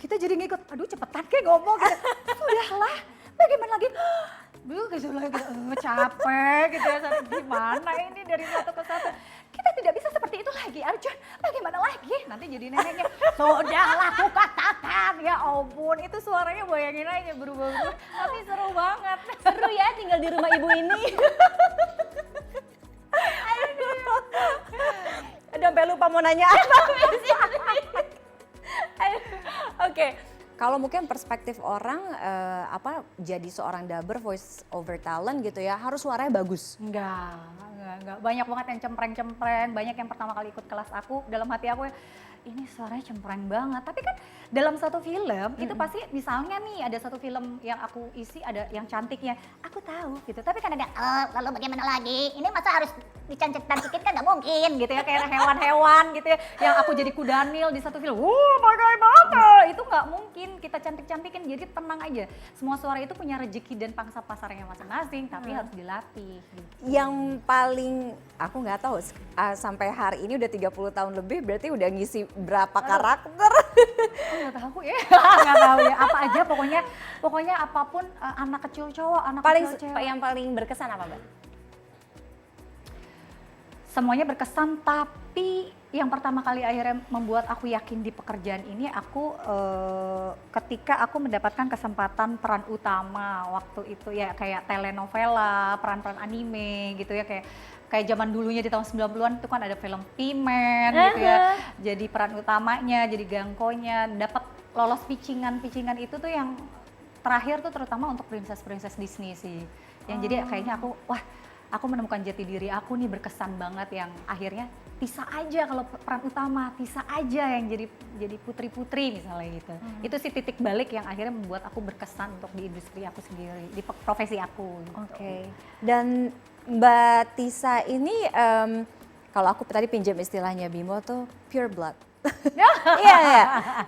Speaker 10: kita jadi ngikut, aduh cepetan kayak ngomong gitu. Sudahlah, bagaimana lagi? Gitu lagi, capek gitu ya, gimana ini dari satu ke satu. Kita tidak bisa seperti itu lagi Arjun, bagaimana lagi? Nanti jadi neneknya, sudahlah aku katakan, ya ampun itu suaranya bayangin aja berubah-ubah, tapi seru banget.
Speaker 1: Seru ya tinggal di rumah ibu ini. Aduh, sampai lupa mau nanya apa. Oke. Kalau mungkin perspektif orang jadi seorang daber voice over talent gitu ya harus suaranya bagus.
Speaker 10: Enggak. Banyak banget yang cempreng-cempreng, banyak yang pertama kali ikut kelas aku, dalam hati aku ini suaranya cempreng banget. Tapi kan dalam satu film itu pasti misalnya nih ada satu film yang aku isi ada yang cantiknya, aku tahu gitu. Tapi kan ada lalu bagaimana lagi? Ini masa harus dicancik-cancikin kan nggak mungkin gitu ya kayak hewan-hewan gitu ya. Yang aku jadi kudanil di satu film, bagaimana? Itu nggak mungkin kita cantik-cantikin. Jadi tenang aja. Semua suara itu punya rezeki dan pangsa pasarnya masing-masing, tapi harus dilatih. Gitu.
Speaker 1: Yang paling aku nggak tahu sampai hari ini udah 30 tahun lebih berarti udah ngisi berapa karakter?
Speaker 10: Nggak tahu ya, nggak tahu ya. Apa aja pokoknya apapun anak kecil cowok, anak kecil cewek.
Speaker 1: Yang paling berkesan apa Mbak?
Speaker 10: semuanya berkesan, tapi yang pertama kali akhirnya membuat aku yakin di pekerjaan ini aku ketika aku mendapatkan kesempatan peran utama waktu itu ya kayak telenovela, peran-peran anime gitu ya, kayak zaman dulunya di tahun 90-an itu kan ada film P-Man gitu ya. Jadi peran utamanya, jadi gangkonya, dapat lolos pitchingan itu tuh yang terakhir tuh terutama untuk princess Disney sih. Yang jadi kayaknya aku menemukan jati diri aku nih, berkesan banget yang akhirnya Tisa aja kalau peran utama, Tisa aja yang jadi putri-putri misalnya gitu. Itu sih titik balik yang akhirnya membuat aku berkesan untuk di industri aku sendiri, di profesi aku gitu.
Speaker 1: Oke. Dan Mbak Tisa ini kalau aku tadi pinjam istilahnya Bimo tuh pure blood.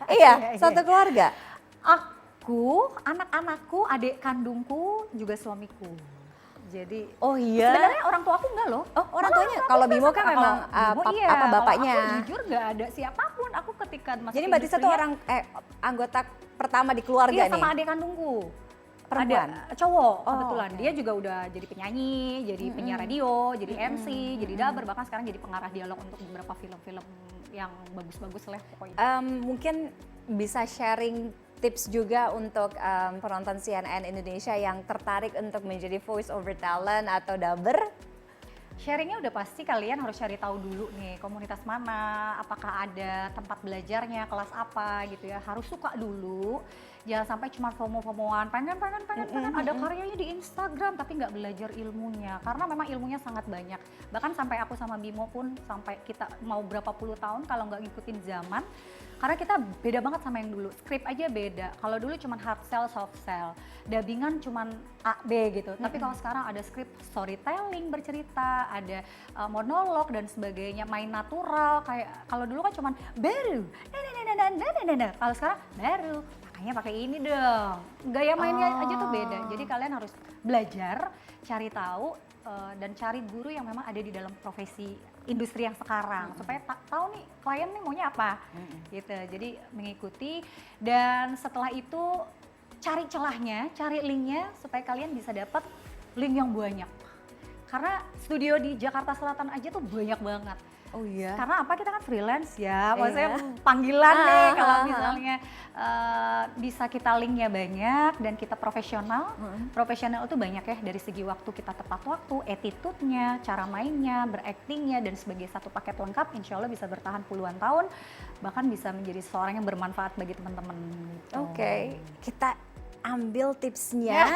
Speaker 1: Iya, satu keluarga.
Speaker 10: Aku, anak-anakku, adik kandungku, juga suamiku. Jadi sebenarnya orang tua aku enggak loh.
Speaker 1: Oh, orang tuanya. Kalau Bimo kan memang apa bapaknya.
Speaker 10: Kalau aku jujur nggak ada siapapun. Aku ketika masuk
Speaker 1: Jadi Mbak Tisa tuh orang anggota pertama di keluarga nih.
Speaker 10: Iya, sama adik kandungku.
Speaker 1: Perempuan?
Speaker 10: Ada cowok kebetulan.
Speaker 1: Oke.
Speaker 10: Dia juga udah jadi penyanyi, jadi penyiar radio, jadi MC, jadi dubber, bahkan sekarang jadi pengarah dialog untuk beberapa film-film yang bagus-bagus lah pokoknya.
Speaker 1: Mungkin bisa sharing tips juga untuk penonton CNN Indonesia yang tertarik untuk menjadi voice over talent atau dubber?
Speaker 10: Sharingnya udah pasti kalian harus cari tahu dulu nih komunitas mana, apakah ada tempat belajarnya, kelas apa gitu ya. Harus suka dulu, jangan sampai cuma FOMO-FOMOan, pengen ada karyanya di Instagram tapi nggak belajar ilmunya. Karena memang ilmunya sangat banyak. Bahkan sampai aku sama Bimo pun sampai kita mau berapa puluh tahun kalau nggak ngikutin zaman, karena kita beda banget sama yang dulu. Skrip aja beda. Kalau dulu cuma hard sell, soft sell. Dubbingan cuma A, B gitu. Tapi kalau sekarang ada skrip storytelling, bercerita, ada monolog dan sebagainya, main natural. Kayak kalau dulu kan cuma baru. Kalau sekarang baru. Makanya pakai ini dong. Gaya mainnya aja tuh beda. Jadi kalian harus belajar, cari tahu dan cari guru yang memang ada di dalam profesi industri yang sekarang supaya tahu nih klien nih maunya apa gitu. Jadi mengikuti dan setelah itu cari celahnya, cari linknya supaya kalian bisa dapat link yang banyak. Karena studio di Jakarta Selatan aja tuh banyak banget.
Speaker 1: Oh iya.
Speaker 10: Karena apa, kita kan freelance ya, maksudnya panggilan nih kalau misalnya bisa kita linknya banyak dan kita profesional. Profesional itu banyak ya, dari segi waktu kita tepat waktu, attitude-nya, cara mainnya, beraktingnya dan sebagai satu paket lengkap insya Allah bisa bertahan puluhan tahun, bahkan bisa menjadi seorang yang bermanfaat bagi teman-teman.
Speaker 1: Oke, kita ambil tipsnya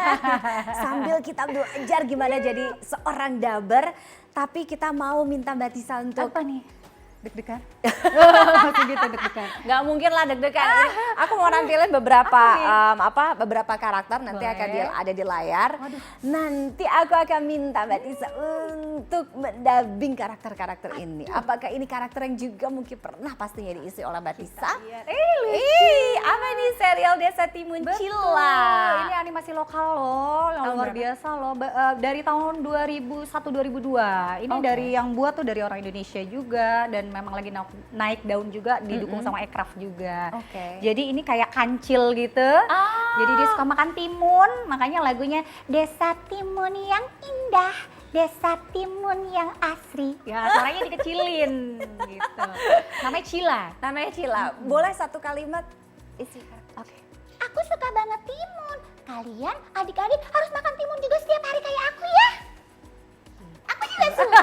Speaker 1: sambil kita belajar gimana jadi seorang dubber. Tapi kita mau minta Mbak Tisa untuk
Speaker 10: apa nih? Deg-degan? Gitu deg-degan.
Speaker 1: Nggak mungkin lah deg-degan. Aku mau nampilin beberapa karakter nanti akan ada di layar. Nanti aku akan minta Mbak Tisa untuk mendubbing karakter-karakter ini. Apakah ini karakter yang juga mungkin pernah pastinya diisi oleh Mbak Tisa? Apa nih, serial Desa Timun Cila?
Speaker 10: Ini animasi lokal loh, yang luar biasa loh. Dari tahun 2001-2002. Ini dari yang buat tuh dari orang Indonesia juga dan memang lagi naik daun juga, didukung sama Ekraf juga. Jadi ini kayak kancil gitu. Jadi dia suka makan timun, makanya lagunya Desa Timun yang indah, Desa Timun yang asri. Ya, suaranya dikecilin gitu. Namanya Cila.
Speaker 1: Namanya Cila. Boleh satu kalimat isi karakter?
Speaker 6: Oke. Aku suka banget timun. Kalian adik-adik harus makan timun juga setiap hari kayak aku ya. Aku juga suka.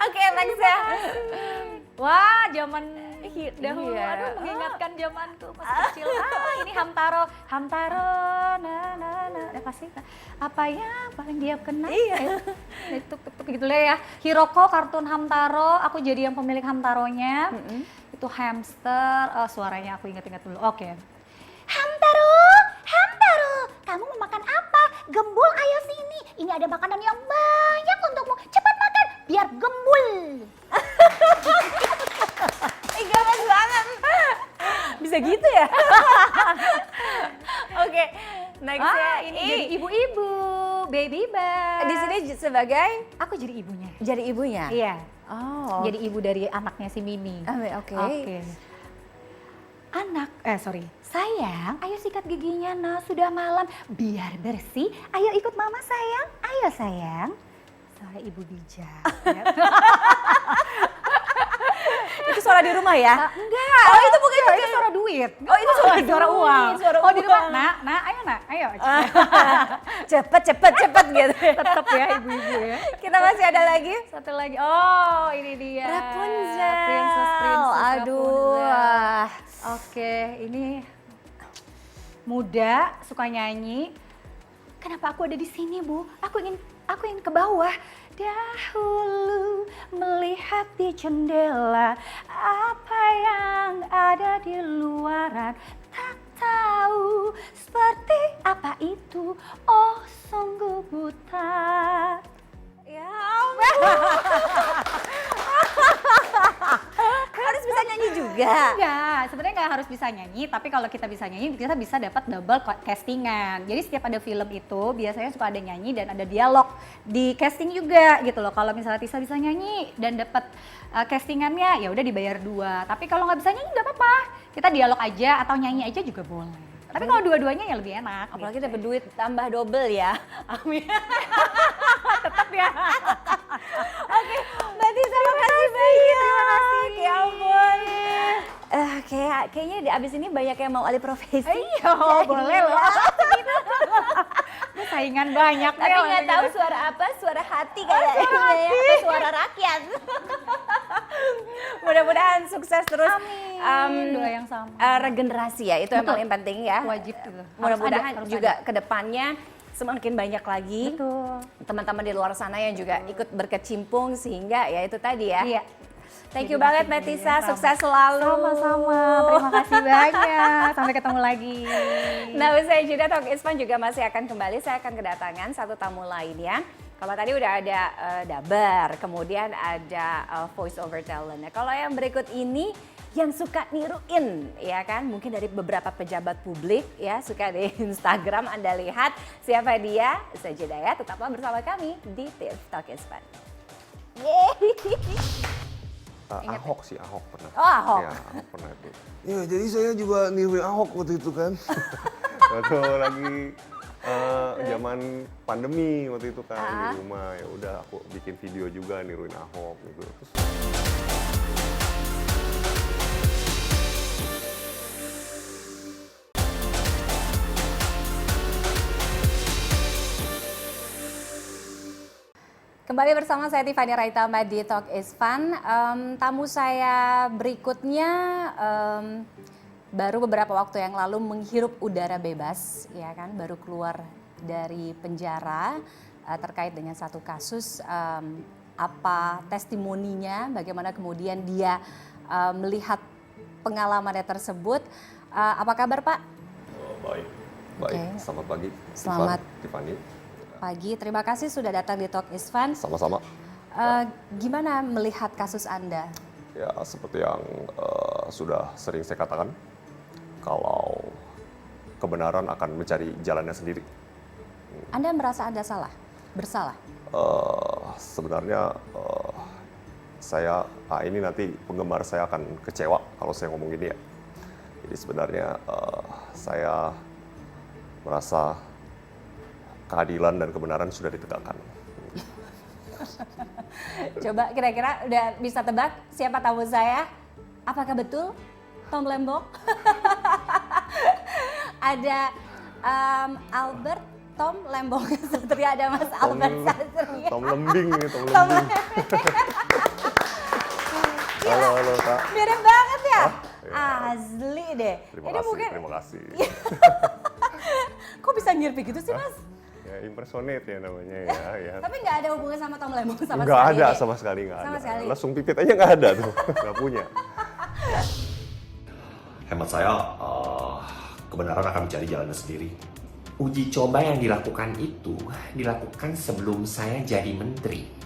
Speaker 1: Oke, next ya.
Speaker 10: Wah, zaman dahulu, aduh mengingatkan zamanku masih kecil. Ini Hamtaro, pasti apa ya paling dia kenal? Iya. Tuk gitu lah ya. Hiroko kartun Hamtaro, aku jadi yang pemilik Hamtaronya. Itu hamster, suaranya aku ingat-ingat dulu. Oke.
Speaker 6: Hamtaro, kamu mau makan apa? Gembul, ayo sini. Ini ada makanan yang banyak untukmu. Cepat makan, biar gembul.
Speaker 1: Gampang banget. Bisa gitu ya? Oke, next ya.
Speaker 10: Ini jadi ibu-ibu, baby bus.
Speaker 1: Di sini sebagai?
Speaker 10: Aku jadi ibunya.
Speaker 1: Jadi ibunya?
Speaker 10: Iya.
Speaker 1: Oh.
Speaker 10: Jadi ibu dari anaknya si Mimi.
Speaker 1: Oke.
Speaker 6: Sayang, ayo sikat giginya, nah sudah malam. Biar bersih, ayo ikut mama sayang. Ayo sayang.
Speaker 10: Suara ibu bijak.
Speaker 1: Itu suara di rumah ya?
Speaker 6: Enggak.
Speaker 10: Oh itu bukan itu suara duit.
Speaker 1: Oh itu suara
Speaker 10: uang.
Speaker 1: Suara
Speaker 10: Oh di rumah,
Speaker 1: uang.
Speaker 10: nak, ayo.
Speaker 1: Cepet gitu.
Speaker 10: Tetap ya ibu-ibu ya.
Speaker 1: Kita masih ada lagi.
Speaker 10: Satu lagi, oh ini dia.
Speaker 1: Rapunzel.
Speaker 10: Princess
Speaker 1: Aduh.
Speaker 10: Rapunzel. Oke, ini muda, suka nyanyi.
Speaker 6: Kenapa aku ada di sini, Bu? Aku ingin ke bawah. Dahulu melihat di jendela apa yang ada di luaran, tak tahu seperti apa itu. Oh, sungguh buta.
Speaker 1: Ya ampun. Harus bisa nyanyi juga.
Speaker 10: Enggak, sebenarnya nggak harus bisa nyanyi, tapi kalau kita bisa nyanyi, kita bisa dapat double castingan. Jadi setiap ada film itu, biasanya suka ada nyanyi dan ada dialog di casting juga gitu loh. Kalau misalnya Tisa bisa nyanyi dan dapat castingannya, ya udah dibayar 2. Tapi kalau nggak bisa nyanyi nggak apa-apa, kita dialog aja atau nyanyi aja juga boleh. Tapi kalau dua-duanya ya lebih enak.
Speaker 1: Apalagi
Speaker 10: gitu.
Speaker 1: dapat duit tambah double ya. Amin.
Speaker 10: Tetap ya.
Speaker 1: Oke, Mbak Tisa makasih banyak. Terima kasih. Ya ampun. Kayaknya abis ini banyak yang mau alih profesi.
Speaker 10: Iya, boleh loh. Saingan banyak.
Speaker 1: Tapi nggak tahu suara apa, suara hati kayaknya ya, atau suara rakyat. Mudah-mudahan sukses terus.
Speaker 10: Amin. Doa yang sama.
Speaker 1: Regenerasi ya, itu yang
Speaker 10: Betul.
Speaker 1: paling penting ya.
Speaker 10: Wajib gitu.
Speaker 1: Mudah-mudahan
Speaker 10: Harus
Speaker 1: juga
Speaker 10: ada.
Speaker 1: ke depannya semakin banyak lagi teman-teman di luar sana yang juga ikut berkecimpung sehingga ya itu tadi ya.
Speaker 10: Iya.
Speaker 1: Thank you banget Mbak Tisa, sukses selalu.
Speaker 10: Sama-sama, terima kasih banyak. Sampai ketemu lagi.
Speaker 1: Nah, usai jeda Talk is Fun juga masih akan kembali. Saya akan kedatangan satu tamu lainnya. Kalau tadi udah ada dabar, kemudian ada voice over talent. Nah, kalau yang berikut ini yang suka niruin, ya kan? Mungkin dari beberapa pejabat publik ya, suka di Instagram Anda lihat siapa dia. Usai jeda ya, tetaplah bersama kami di Tips Talk is Fun. Yeay.
Speaker 11: Ahok sih, Ahok pernah.
Speaker 1: Oh, Ahok.
Speaker 11: Ya, Ahok pernah itu. Ya, jadi saya juga niruin Ahok waktu itu kan. Waktu lagi zaman pandemi waktu itu kan di rumah, ya udah aku bikin video juga niruin Ahok gitu. Terus,
Speaker 1: Kembali bersama saya Tiffany Raitama di Talk is Fun. Tamu saya berikutnya baru beberapa waktu yang lalu menghirup udara bebas, ya kan, baru keluar dari penjara terkait dengan satu kasus. Apa testimoninya, bagaimana kemudian dia melihat pengalamannya tersebut. Apa kabar Pak?
Speaker 11: baik,
Speaker 1: Oke.
Speaker 11: Selamat pagi.
Speaker 1: Selamat
Speaker 11: Tiffany.
Speaker 1: pagi, terima kasih sudah datang di Talk is Fun.
Speaker 11: Sama-sama.
Speaker 1: Gimana melihat kasus Anda?
Speaker 11: Ya, seperti yang sudah sering saya katakan, kalau kebenaran akan mencari jalannya sendiri.
Speaker 1: Anda merasa Anda bersalah?
Speaker 11: Sebenarnya saya, ini nanti penggemar saya akan kecewa kalau saya ngomong gini ya. Jadi sebenarnya saya merasa keadilan dan kebenaran sudah ditegakkan.
Speaker 1: Coba kira-kira udah bisa tebak siapa tamu saya? Apakah betul Tom Lembong? Ada Albert Tom Lembong Satria, ada Mas Albert Satria.
Speaker 11: Tom Lembing nih, Tom Lembing. Halo Kak.
Speaker 1: Mirip banget ya?
Speaker 11: Ya.
Speaker 1: Asli deh.
Speaker 11: Terima kasih.
Speaker 1: Kok bisa mirip gitu sih Mas?
Speaker 11: Ya, impersonate ya namanya ya.
Speaker 1: Tapi nggak ada hubungan sama Tom Lembong sama
Speaker 11: Nggak
Speaker 1: sekali.
Speaker 11: ada,
Speaker 1: deh.
Speaker 11: sama sekali nggak
Speaker 1: Sama
Speaker 11: ada.
Speaker 1: sekali.
Speaker 11: Langsung pipit aja nggak ada tuh, nggak punya.
Speaker 12: Hemat saya, kebenaran akan mencari jalannya sendiri. Uji coba yang dilakukan itu dilakukan sebelum saya jadi menteri.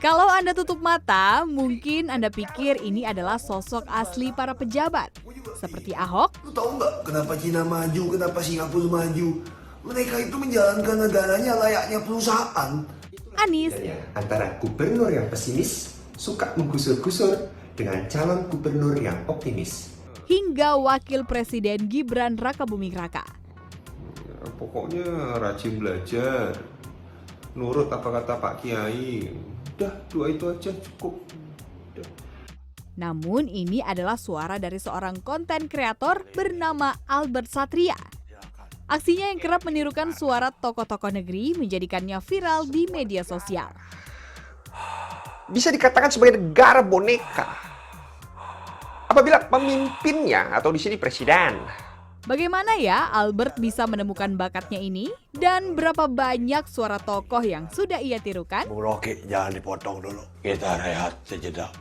Speaker 3: Kalau Anda tutup mata, mungkin Anda pikir ini adalah sosok asli para pejabat. Seperti Ahok,
Speaker 13: Lu tahu nggak kenapa Cina maju, kenapa Singapura maju? Mereka itu menjalankan negaranya layaknya perusahaan.
Speaker 3: Anies,
Speaker 12: Antara gubernur yang pesimis, suka menggusur-gusur, dengan calon gubernur yang optimis.
Speaker 3: hingga Wakil Presiden Gibran Rakabuming Raka.
Speaker 11: Ya, pokoknya rajin belajar, nurut apa kata Pak Kiai. Udah, 2 itu aja cukup. Udah.
Speaker 3: Namun ini adalah suara dari seorang konten kreator bernama Albert Satria. Aksinya yang kerap menirukan suara tokoh-tokoh negeri menjadikannya viral di media sosial.
Speaker 12: Bisa dikatakan sebagai negara boneka. Apabila pemimpinnya atau di sini presiden.
Speaker 3: Bagaimana ya Albert bisa menemukan bakatnya ini? Dan berapa banyak suara tokoh yang sudah ia tirukan?
Speaker 13: Bung Rocky, jangan dipotong dulu. Kita rehat sejenak.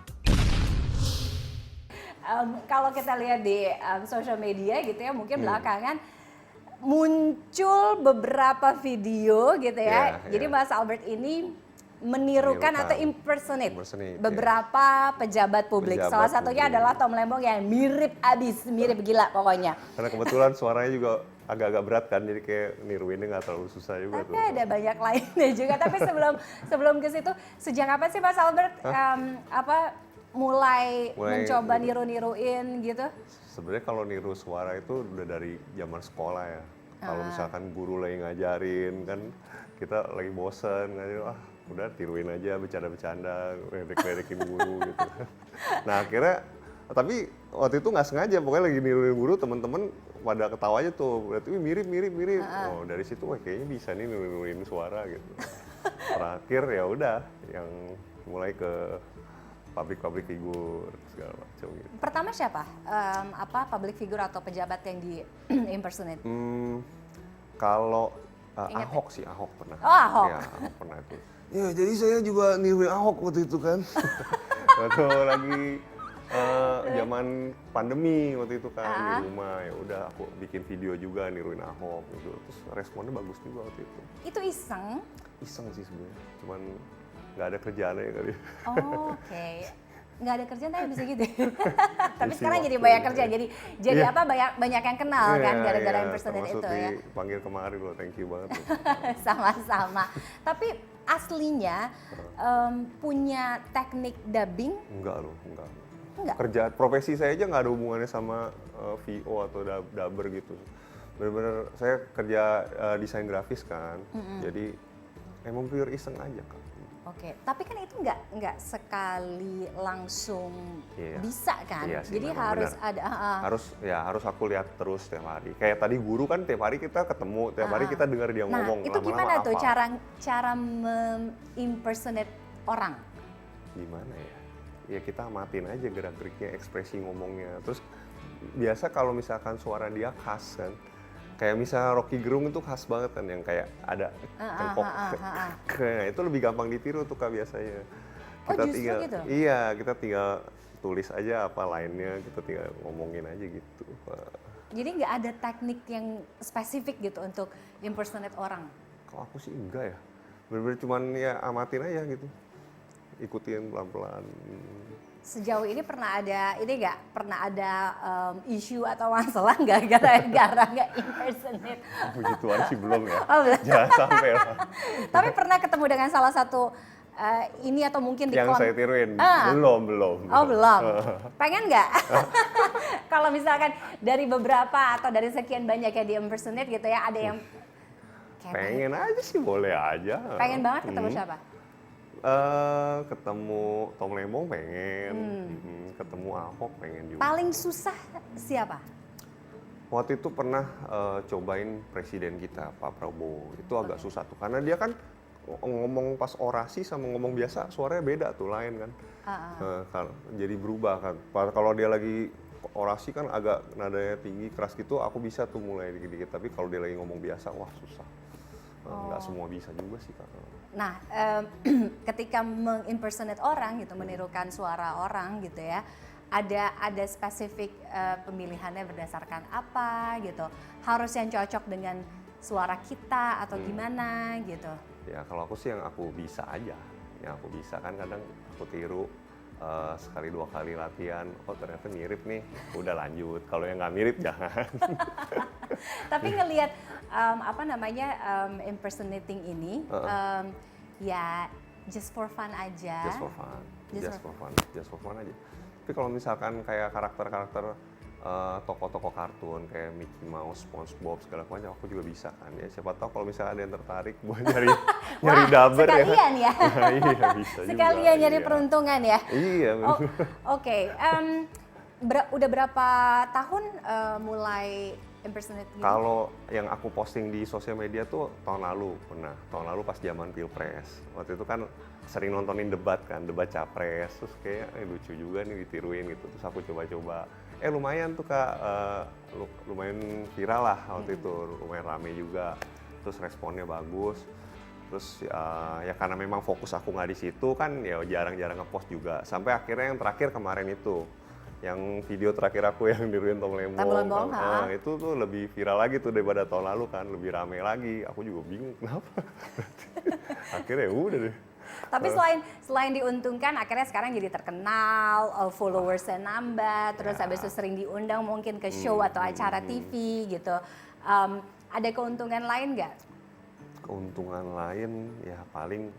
Speaker 1: Kalau kita lihat di sosial media gitu ya, mungkin belakangan muncul beberapa video gitu ya. Jadi Mas Albert ini menirukan atau impersonate beberapa pejabat publik. Salah satunya adalah Tom Lembong yang mirip abis, mirip gila pokoknya.
Speaker 11: Karena kebetulan suaranya juga agak-agak berat kan, jadi kayak niruinnya nggak terlalu susah juga.
Speaker 1: Tapi ada banyak lainnya juga. Tapi sebelum ke situ, sejak kapan sih Mas Albert mulai mencoba niru-niruin gitu?
Speaker 11: Sebenarnya kalau niru suara itu udah dari zaman sekolah ya. Kalau misalkan guru lagi ngajarin kan, kita lagi bosen, udah tiruin aja, bercanda-bercanda, ledek-ledekin guru gitu. Nah akhirnya, tapi waktu itu nggak sengaja, pokoknya lagi niruin guru, temen-temen pada ketawa aja tuh, berarti mirip. Oh dari situ, kayaknya bisa nih niruin suara gitu. Terakhir ya udah, yang mulai ke public figure segala macam gitu.
Speaker 1: Pertama siapa? Public figure atau pejabat yang di impersonate?
Speaker 11: Kalau Ahok sih, Ahok pernah.
Speaker 1: Oh Ahok.
Speaker 11: Ya, Ahok pernah itu.
Speaker 13: Ya, jadi saya juga niruin Ahok waktu itu kan.
Speaker 11: Waktu lagi zaman pandemi waktu itu kan di rumah, ya udah aku bikin video juga niruin Ahok gitu. Terus responnya bagus juga waktu itu.
Speaker 1: Itu iseng?
Speaker 11: Iseng sih sebenarnya, cuman nggak ada kerjaannya kali.
Speaker 1: Oh, oke. Nggak ada kerjaan tapi bisa gitu. Tapi sekarang jadi banyak kerja, jadi apa banyak yang kenal kan gara-gara impersonate itu ya.
Speaker 11: Panggil kemarin loh, thank you banget.
Speaker 1: Sama-sama. Tapi aslinya punya teknik dubbing?
Speaker 11: Enggak loh, enggak.
Speaker 1: Enggak?
Speaker 11: Profesi saya aja nggak ada hubungannya sama VO atau dubber gitu. Bener-bener saya kerja desain grafis kan, jadi emang pure iseng aja kan.
Speaker 1: Oke, tapi kan itu nggak sekali langsung bisa kan?
Speaker 11: Iya sih,
Speaker 1: jadi harus
Speaker 11: benar.
Speaker 1: ada
Speaker 11: Harus aku lihat terus tiap hari. Kayak tadi guru kan tiap hari kita ketemu, tiap hari kita dengar dia ngomong.
Speaker 1: Nah, itu gimana tuh cara impersonate orang?
Speaker 11: Gimana ya? Ya kita amatin aja gerak-geriknya, ekspresi ngomongnya. Terus biasa kalau misalkan suara dia khas kan, kayak misalnya Rocky Gerung itu khas banget kan, yang kayak ada kengkok. Nah, itu lebih gampang ditiru tuh Kak biasanya. Kita tinggal,
Speaker 1: gitu?
Speaker 11: Iya, kita tinggal tulis aja apa lainnya, kita tinggal ngomongin aja gitu.
Speaker 1: Jadi nggak ada teknik yang spesifik gitu untuk impersonate orang?
Speaker 11: Kalau aku sih enggak ya, bener-bener cuman ya amatin aja gitu, ikutin pelan-pelan.
Speaker 1: Sejauh ini pernah ada isu atau masalah nggak gara-gara nggak impersonate?
Speaker 11: Begituan sih belum ya.
Speaker 1: Oh, belum.
Speaker 11: Jangan sampai lah.
Speaker 1: Tapi pernah ketemu dengan salah satu ini atau mungkin
Speaker 11: yang saya tiruin? Belum.
Speaker 1: Oh belum. Pengen nggak? Kalau misalkan dari beberapa atau dari sekian banyak yang di impersonate gitu ya, ada yang
Speaker 11: pengen aja sih, boleh aja.
Speaker 1: Pengen banget ketemu siapa?
Speaker 11: Ketemu Tom Lembong pengen, ketemu Ahok pengen juga.
Speaker 1: Paling susah siapa?
Speaker 11: Waktu itu pernah cobain presiden kita, Pak Prabowo. Itu agak susah tuh, karena dia kan ngomong pas orasi sama ngomong biasa suaranya beda tuh, lain kan. Jadi berubah kan. Kalau dia lagi orasi kan agak nadanya tinggi, keras gitu, aku bisa tuh mulai dikit-dikit. Tapi kalau dia lagi ngomong biasa, wah susah. Nggak semua bisa juga sih Kak.
Speaker 1: Nah, ketika mengimpersonate orang gitu, menirukan suara orang gitu ya, ada spesifik pemilihannya berdasarkan apa gitu? Harus yang cocok dengan suara kita atau gimana gitu?
Speaker 11: Ya kalau aku sih yang aku bisa aja, yang aku bisa kan kadang aku tiru sekali 2 kali latihan, oh ternyata mirip nih, udah lanjut. Kalau yang nggak mirip jangan.
Speaker 1: Tapi ngelihat impersonating ini, ya just for fun aja.
Speaker 11: Just for fun aja. Tapi kalau misalkan kayak karakter-karakter toko-toko kartun kayak Mickey Mouse, SpongeBob segala macam aku juga bisa kan ya. Siapa tahu kalau misalnya ada yang tertarik buat nyari dubber ya.
Speaker 1: Sekalian ya.
Speaker 11: Iya bisa juga.
Speaker 1: Sekalian nyari
Speaker 11: iya.
Speaker 1: peruntungan ya.
Speaker 11: Iya.
Speaker 1: Oke. Udah berapa tahun mulai impersonate gini?
Speaker 11: Kalau yang aku posting di sosial media tuh tahun lalu pernah. Tahun lalu pas zaman Pilpres. Waktu itu kan sering nontonin debat kan, debat capres. Terus kayak lucu juga nih ditiruin gitu. Terus aku coba-coba. Lumayan tuh Kak, lumayan viral lah waktu itu. Lumayan rame juga. Terus responnya bagus. Terus ya karena memang fokus aku nggak di situ kan ya jarang-jarang ngepost juga. Sampai akhirnya yang terakhir kemarin itu. Yang video terakhir aku yang niruin Tom Lembong, itu tuh lebih viral lagi tuh daripada tahun lalu kan, lebih rame lagi. Aku juga bingung kenapa. Akhirnya udah deh.
Speaker 1: Tapi selain diuntungkan, akhirnya sekarang jadi terkenal, followersnya nambah, terus habis itu sering diundang mungkin ke show atau acara TV gitu. Ada keuntungan lain nggak?
Speaker 11: Keuntungan lain ya paling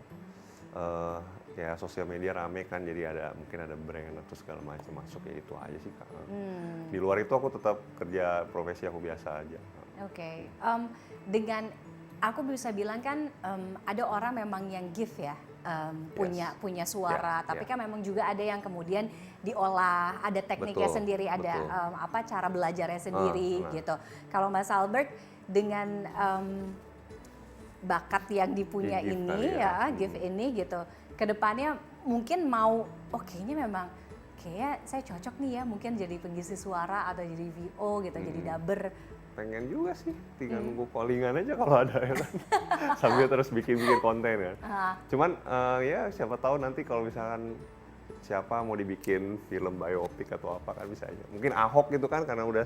Speaker 11: ya sosial media rame kan, jadi mungkin ada brand atau segala macam masuk, ya itu aja sih Kak. Di luar itu aku tetap kerja profesi aku biasa aja.
Speaker 1: Oke. Dengan aku bisa bilang kan ada orang memang yang gift ya, punya suara, tapi kan memang juga ada yang kemudian diolah, ada tekniknya sendiri, ada cara belajarnya sendiri gitu. Kalau Mas Albert dengan bakat yang dipunya ini gift ini gitu, kedepannya mungkin mau, kayaknya memang kayak saya cocok nih ya, mungkin jadi pengisi suara atau jadi VO gitu, jadi dubber.
Speaker 11: Pengen juga sih, tinggal nunggu callingan aja kalau ada ya kan. Sambil terus bikin konten kan. Cuman ya siapa tahu nanti kalau misalkan siapa mau dibikin film biopik atau apa kan bisa aja. Mungkin Ahok gitu kan karena udah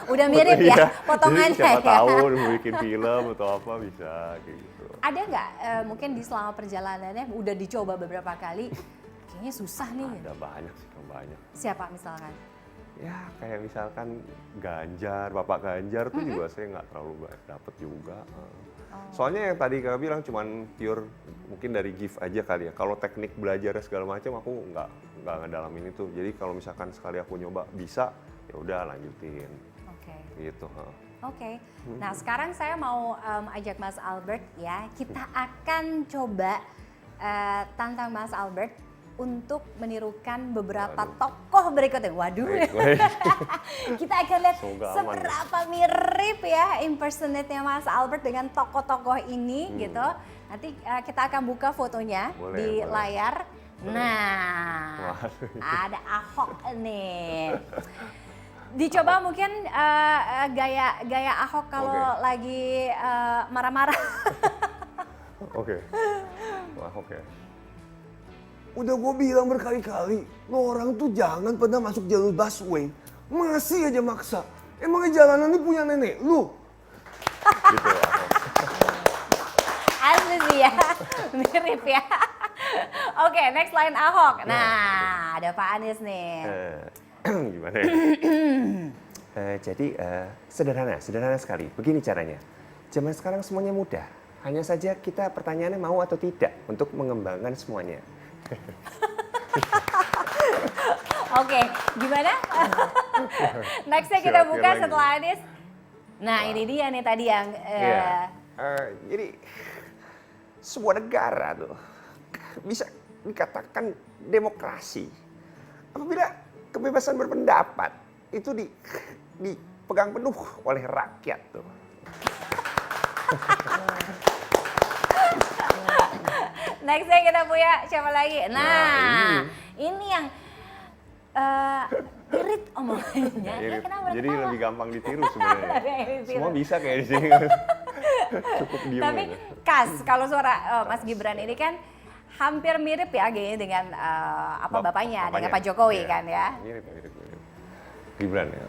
Speaker 1: udah mirip ya potongannya.
Speaker 11: Jadi siapa tahu mau bikin film atau apa bisa kayak gitu. Ada
Speaker 1: nggak mungkin di selama perjalanannya udah dicoba beberapa kali, kayaknya susah nih?
Speaker 11: Ada banyak sih, banyak.
Speaker 1: Siapa misalkan?
Speaker 11: Ya kayak misalkan Ganjar, Bapak Ganjar tuh juga saya nggak terlalu dapet juga. Soalnya yang tadi Kak bilang cuman pure mungkin dari gift aja kali ya. Kalau teknik belajar segala macam aku nggak ngedalamin itu. Jadi kalau misalkan sekali aku nyoba bisa, ya udah lanjutin.
Speaker 1: Oke.
Speaker 11: Gitu.
Speaker 1: Oke. Nah sekarang saya mau ajak Mas Albert ya. Kita akan coba tantang Mas Albert untuk menirukan beberapa tokoh berikutnya. Waduh. Kita akan lihat seberapa mirip ya impersonate-nya Mas Albert dengan tokoh-tokoh ini gitu. Nanti kita akan buka fotonya di layar. Nah, ada Ahok nih. Dicoba mungkin gaya Ahok kalau lagi marah-marah.
Speaker 11: Oke. Ahok ya.
Speaker 13: Udah gue bilang berkali-kali, lo orang tuh jangan pernah masuk jalur busway. Masih aja maksa. Emangnya jalanan ini punya nenek lu?
Speaker 11: Gitu ya.
Speaker 1: Asli sih ya, mirip ya. Oke, next line Ahok. Nah, ada Pak Anies nih.
Speaker 12: Gimana ya? Jadi sederhana sekali. Begini caranya. Zaman sekarang semuanya mudah. Hanya saja kita pertanyaannya mau atau tidak untuk mengembangkan semuanya.
Speaker 1: Oke, gimana? Nextnya kita buka setelah Anies. Nah, ini dia nih tadi yang...
Speaker 12: Jadi, sebuah negara tuh bisa dikatakan demokrasi apabila kebebasan berpendapat itu dipegang penuh oleh rakyat tuh.
Speaker 1: Nextnya kita punya siapa lagi? Nah, ini yang irit omongannya.
Speaker 11: Irit.
Speaker 1: Kenapa
Speaker 11: Jadi
Speaker 1: ketawa?
Speaker 11: lebih gampang ditiru sebenarnya. Semua bisa kayak di sini. Cukup diem.
Speaker 1: Tapi khas kalau suara Mas Gibran ini kan hampir mirip ya gini dengan bapaknya, dengan Pak Jokowi kan ya.
Speaker 11: Mirip. Gibran ya.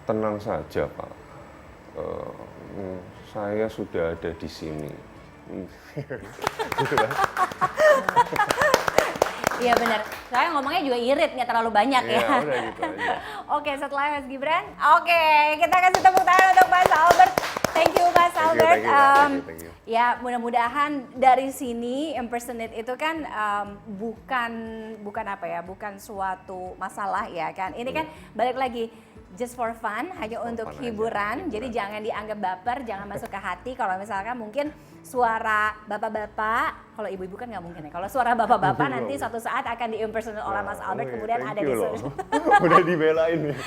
Speaker 11: Tenang saja Pak. Saya sudah ada di sini. Gitu kan?
Speaker 1: Iya benar. Soalnya ngomongnya juga irit, nggak terlalu banyak ya.
Speaker 11: Udah gitu aja.
Speaker 1: Oke, setelah Mas Gibran. Oke, kita kasih tepuk tangan untuk Mas Albert. Thank you Mas Albert.
Speaker 11: Thank you.
Speaker 1: Ya mudah-mudahan dari sini impersonate itu kan bukan apa ya, bukan suatu masalah ya kan. Ini kan balik lagi just for fun, hanya untuk hiburan. Jadi jangan dianggap baper, jangan masuk ke hati. Kalau misalkan mungkin suara bapak-bapak, kalau ibu-ibu kan nggak mungkin ya. Kalau suara bapak-bapak nanti suatu saat akan diimpersonate oleh Mas Albert, kemudian ada di sini.
Speaker 11: Udah dibelain nih.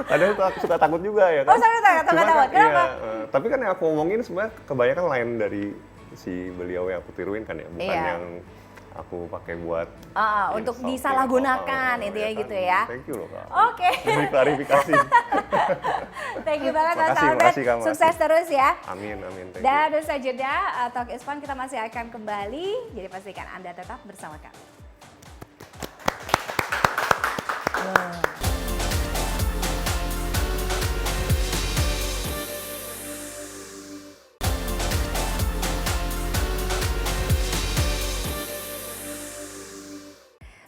Speaker 11: Padahal aku suka takut juga ya kan.
Speaker 1: Oh, takut. Kenapa?
Speaker 11: Iya, tapi kan yang aku ngomongin sebenarnya kebanyakan lain dari si beliau yang aku tiruin kan ya, bukan yang aku pakai buat
Speaker 1: untuk disalahgunakan itu ya gitu ya.
Speaker 11: Thank you loh Kak.
Speaker 1: Oke.
Speaker 11: Jadi klarifikasi.
Speaker 1: Thank you banget Mas
Speaker 11: Makasih,
Speaker 1: Albert.
Speaker 11: Kak, makasih.
Speaker 1: Sukses terus ya.
Speaker 11: Amin. Thank you.
Speaker 1: Dan usai jeda Talk is Fun kita masih akan kembali. Jadi pastikan Anda tetap bersama kami.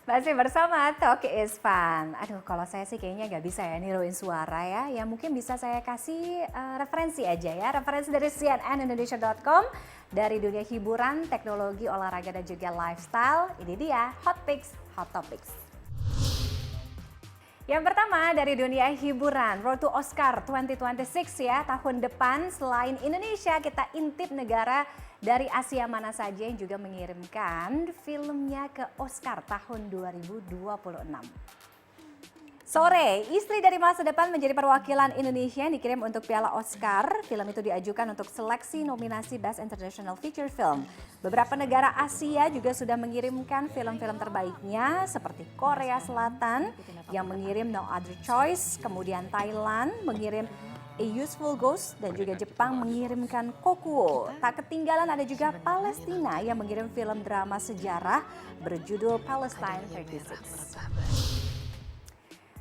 Speaker 1: Masih bersama Talk is Fun. Aduh, kalau saya sih kayaknya nggak bisa ya niruin suara ya. Ya mungkin bisa saya kasih referensi aja ya. Referensi dari cnnindonesia.com, dari dunia hiburan, teknologi, olahraga, dan juga lifestyle. Ini dia Hot Picks, Hot Topics. Yang pertama dari dunia hiburan, Road to Oscar 2026 ya. Tahun depan selain Indonesia, kita intip negara dari Asia mana saja yang juga mengirimkan filmnya ke Oscar tahun 2026. Sore, Istri dari Masa Depan menjadi perwakilan Indonesia yang dikirim untuk Piala Oscar. Film itu diajukan untuk seleksi nominasi Best International Feature Film. Beberapa negara Asia juga sudah mengirimkan film-film terbaiknya seperti Korea Selatan yang mengirim No Other Choice, kemudian Thailand mengirim A Useful Ghost, dan juga Jepang mengirimkan Kokuo. Tak ketinggalan ada juga Palestina yang mengirim film drama sejarah berjudul Palestine 36.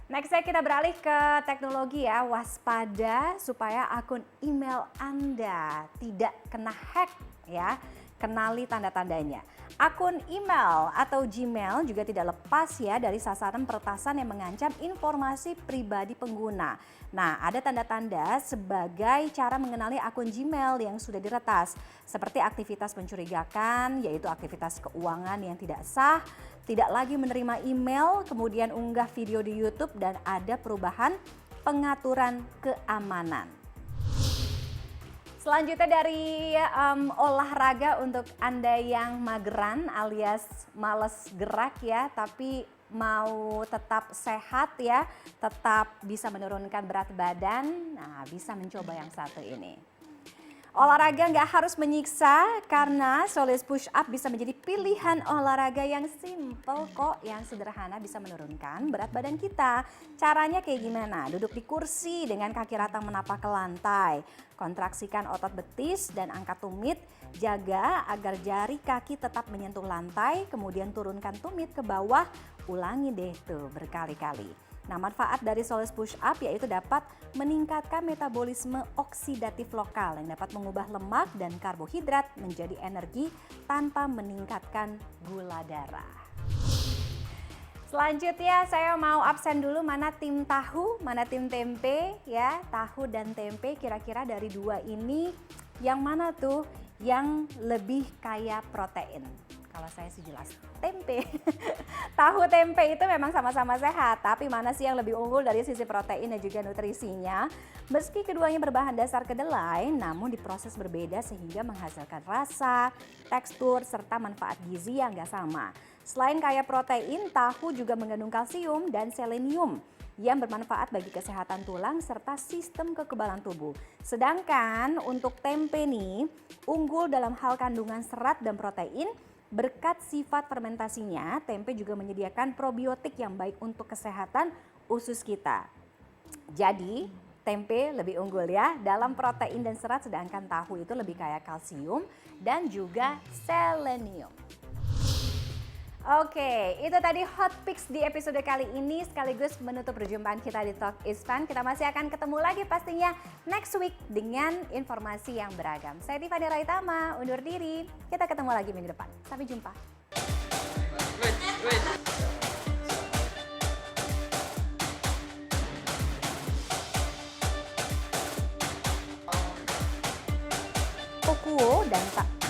Speaker 1: Next kita beralih ke teknologi ya. Waspada supaya akun email Anda tidak kena hack ya. Kenali tanda-tandanya. Akun email atau Gmail juga tidak lepas ya dari sasaran peretasan yang mengancam informasi pribadi pengguna. Nah, ada tanda-tanda sebagai cara mengenali akun Gmail yang sudah diretas, seperti aktivitas mencurigakan, yaitu aktivitas keuangan yang tidak sah, tidak lagi menerima email, kemudian unggah video di YouTube, dan ada perubahan pengaturan keamanan. Selanjutnya dari olahraga untuk Anda yang mageran alias males gerak ya, tapi mau tetap sehat ya, tetap bisa menurunkan berat badan, nah bisa mencoba yang satu ini. Olahraga nggak harus menyiksa karena Solis Push Up bisa menjadi pilihan olahraga yang simple kok, yang sederhana bisa menurunkan berat badan kita. Caranya kayak gimana? Duduk di kursi dengan kaki rata menapak ke lantai. Kontraksikan otot betis dan angkat tumit. Jaga agar jari kaki tetap menyentuh lantai, kemudian turunkan tumit ke bawah. Ulangi deh tuh berkali-kali. Nah, manfaat dari Solis Push Up yaitu dapat meningkatkan metabolisme oksidatif lokal yang dapat mengubah lemak dan karbohidrat menjadi energi tanpa meningkatkan gula darah. Selanjutnya saya mau absen dulu, mana tim tahu, mana tim tempe ya. Tahu dan tempe, kira-kira dari dua ini yang mana tuh yang lebih kaya protein? Kalau saya sih jelas tempe. Tahu tempe itu memang sama-sama sehat, tapi mana sih yang lebih unggul dari sisi protein dan juga nutrisinya? Meski keduanya berbahan dasar kedelai, namun diproses berbeda sehingga menghasilkan rasa, tekstur, serta manfaat gizi yang gak sama. Selain kaya protein, tahu juga mengandung kalsium dan selenium yang bermanfaat bagi kesehatan tulang serta sistem kekebalan tubuh. Sedangkan untuk tempe nih, unggul dalam hal kandungan serat dan protein. Berkat sifat fermentasinya, tempe juga menyediakan probiotik yang baik untuk kesehatan usus kita. Jadi, tempe lebih unggul ya dalam protein dan serat, sedangkan tahu itu lebih kaya kalsium dan juga selenium. Oke, itu tadi Hot Picks di episode kali ini, sekaligus menutup perjumpaan kita di Talk is Fun. Kita masih akan ketemu lagi pastinya next week dengan informasi yang beragam. Saya Tiffany Raitama, undur diri. Kita ketemu lagi minggu depan. Sampai jumpa. quo dan tak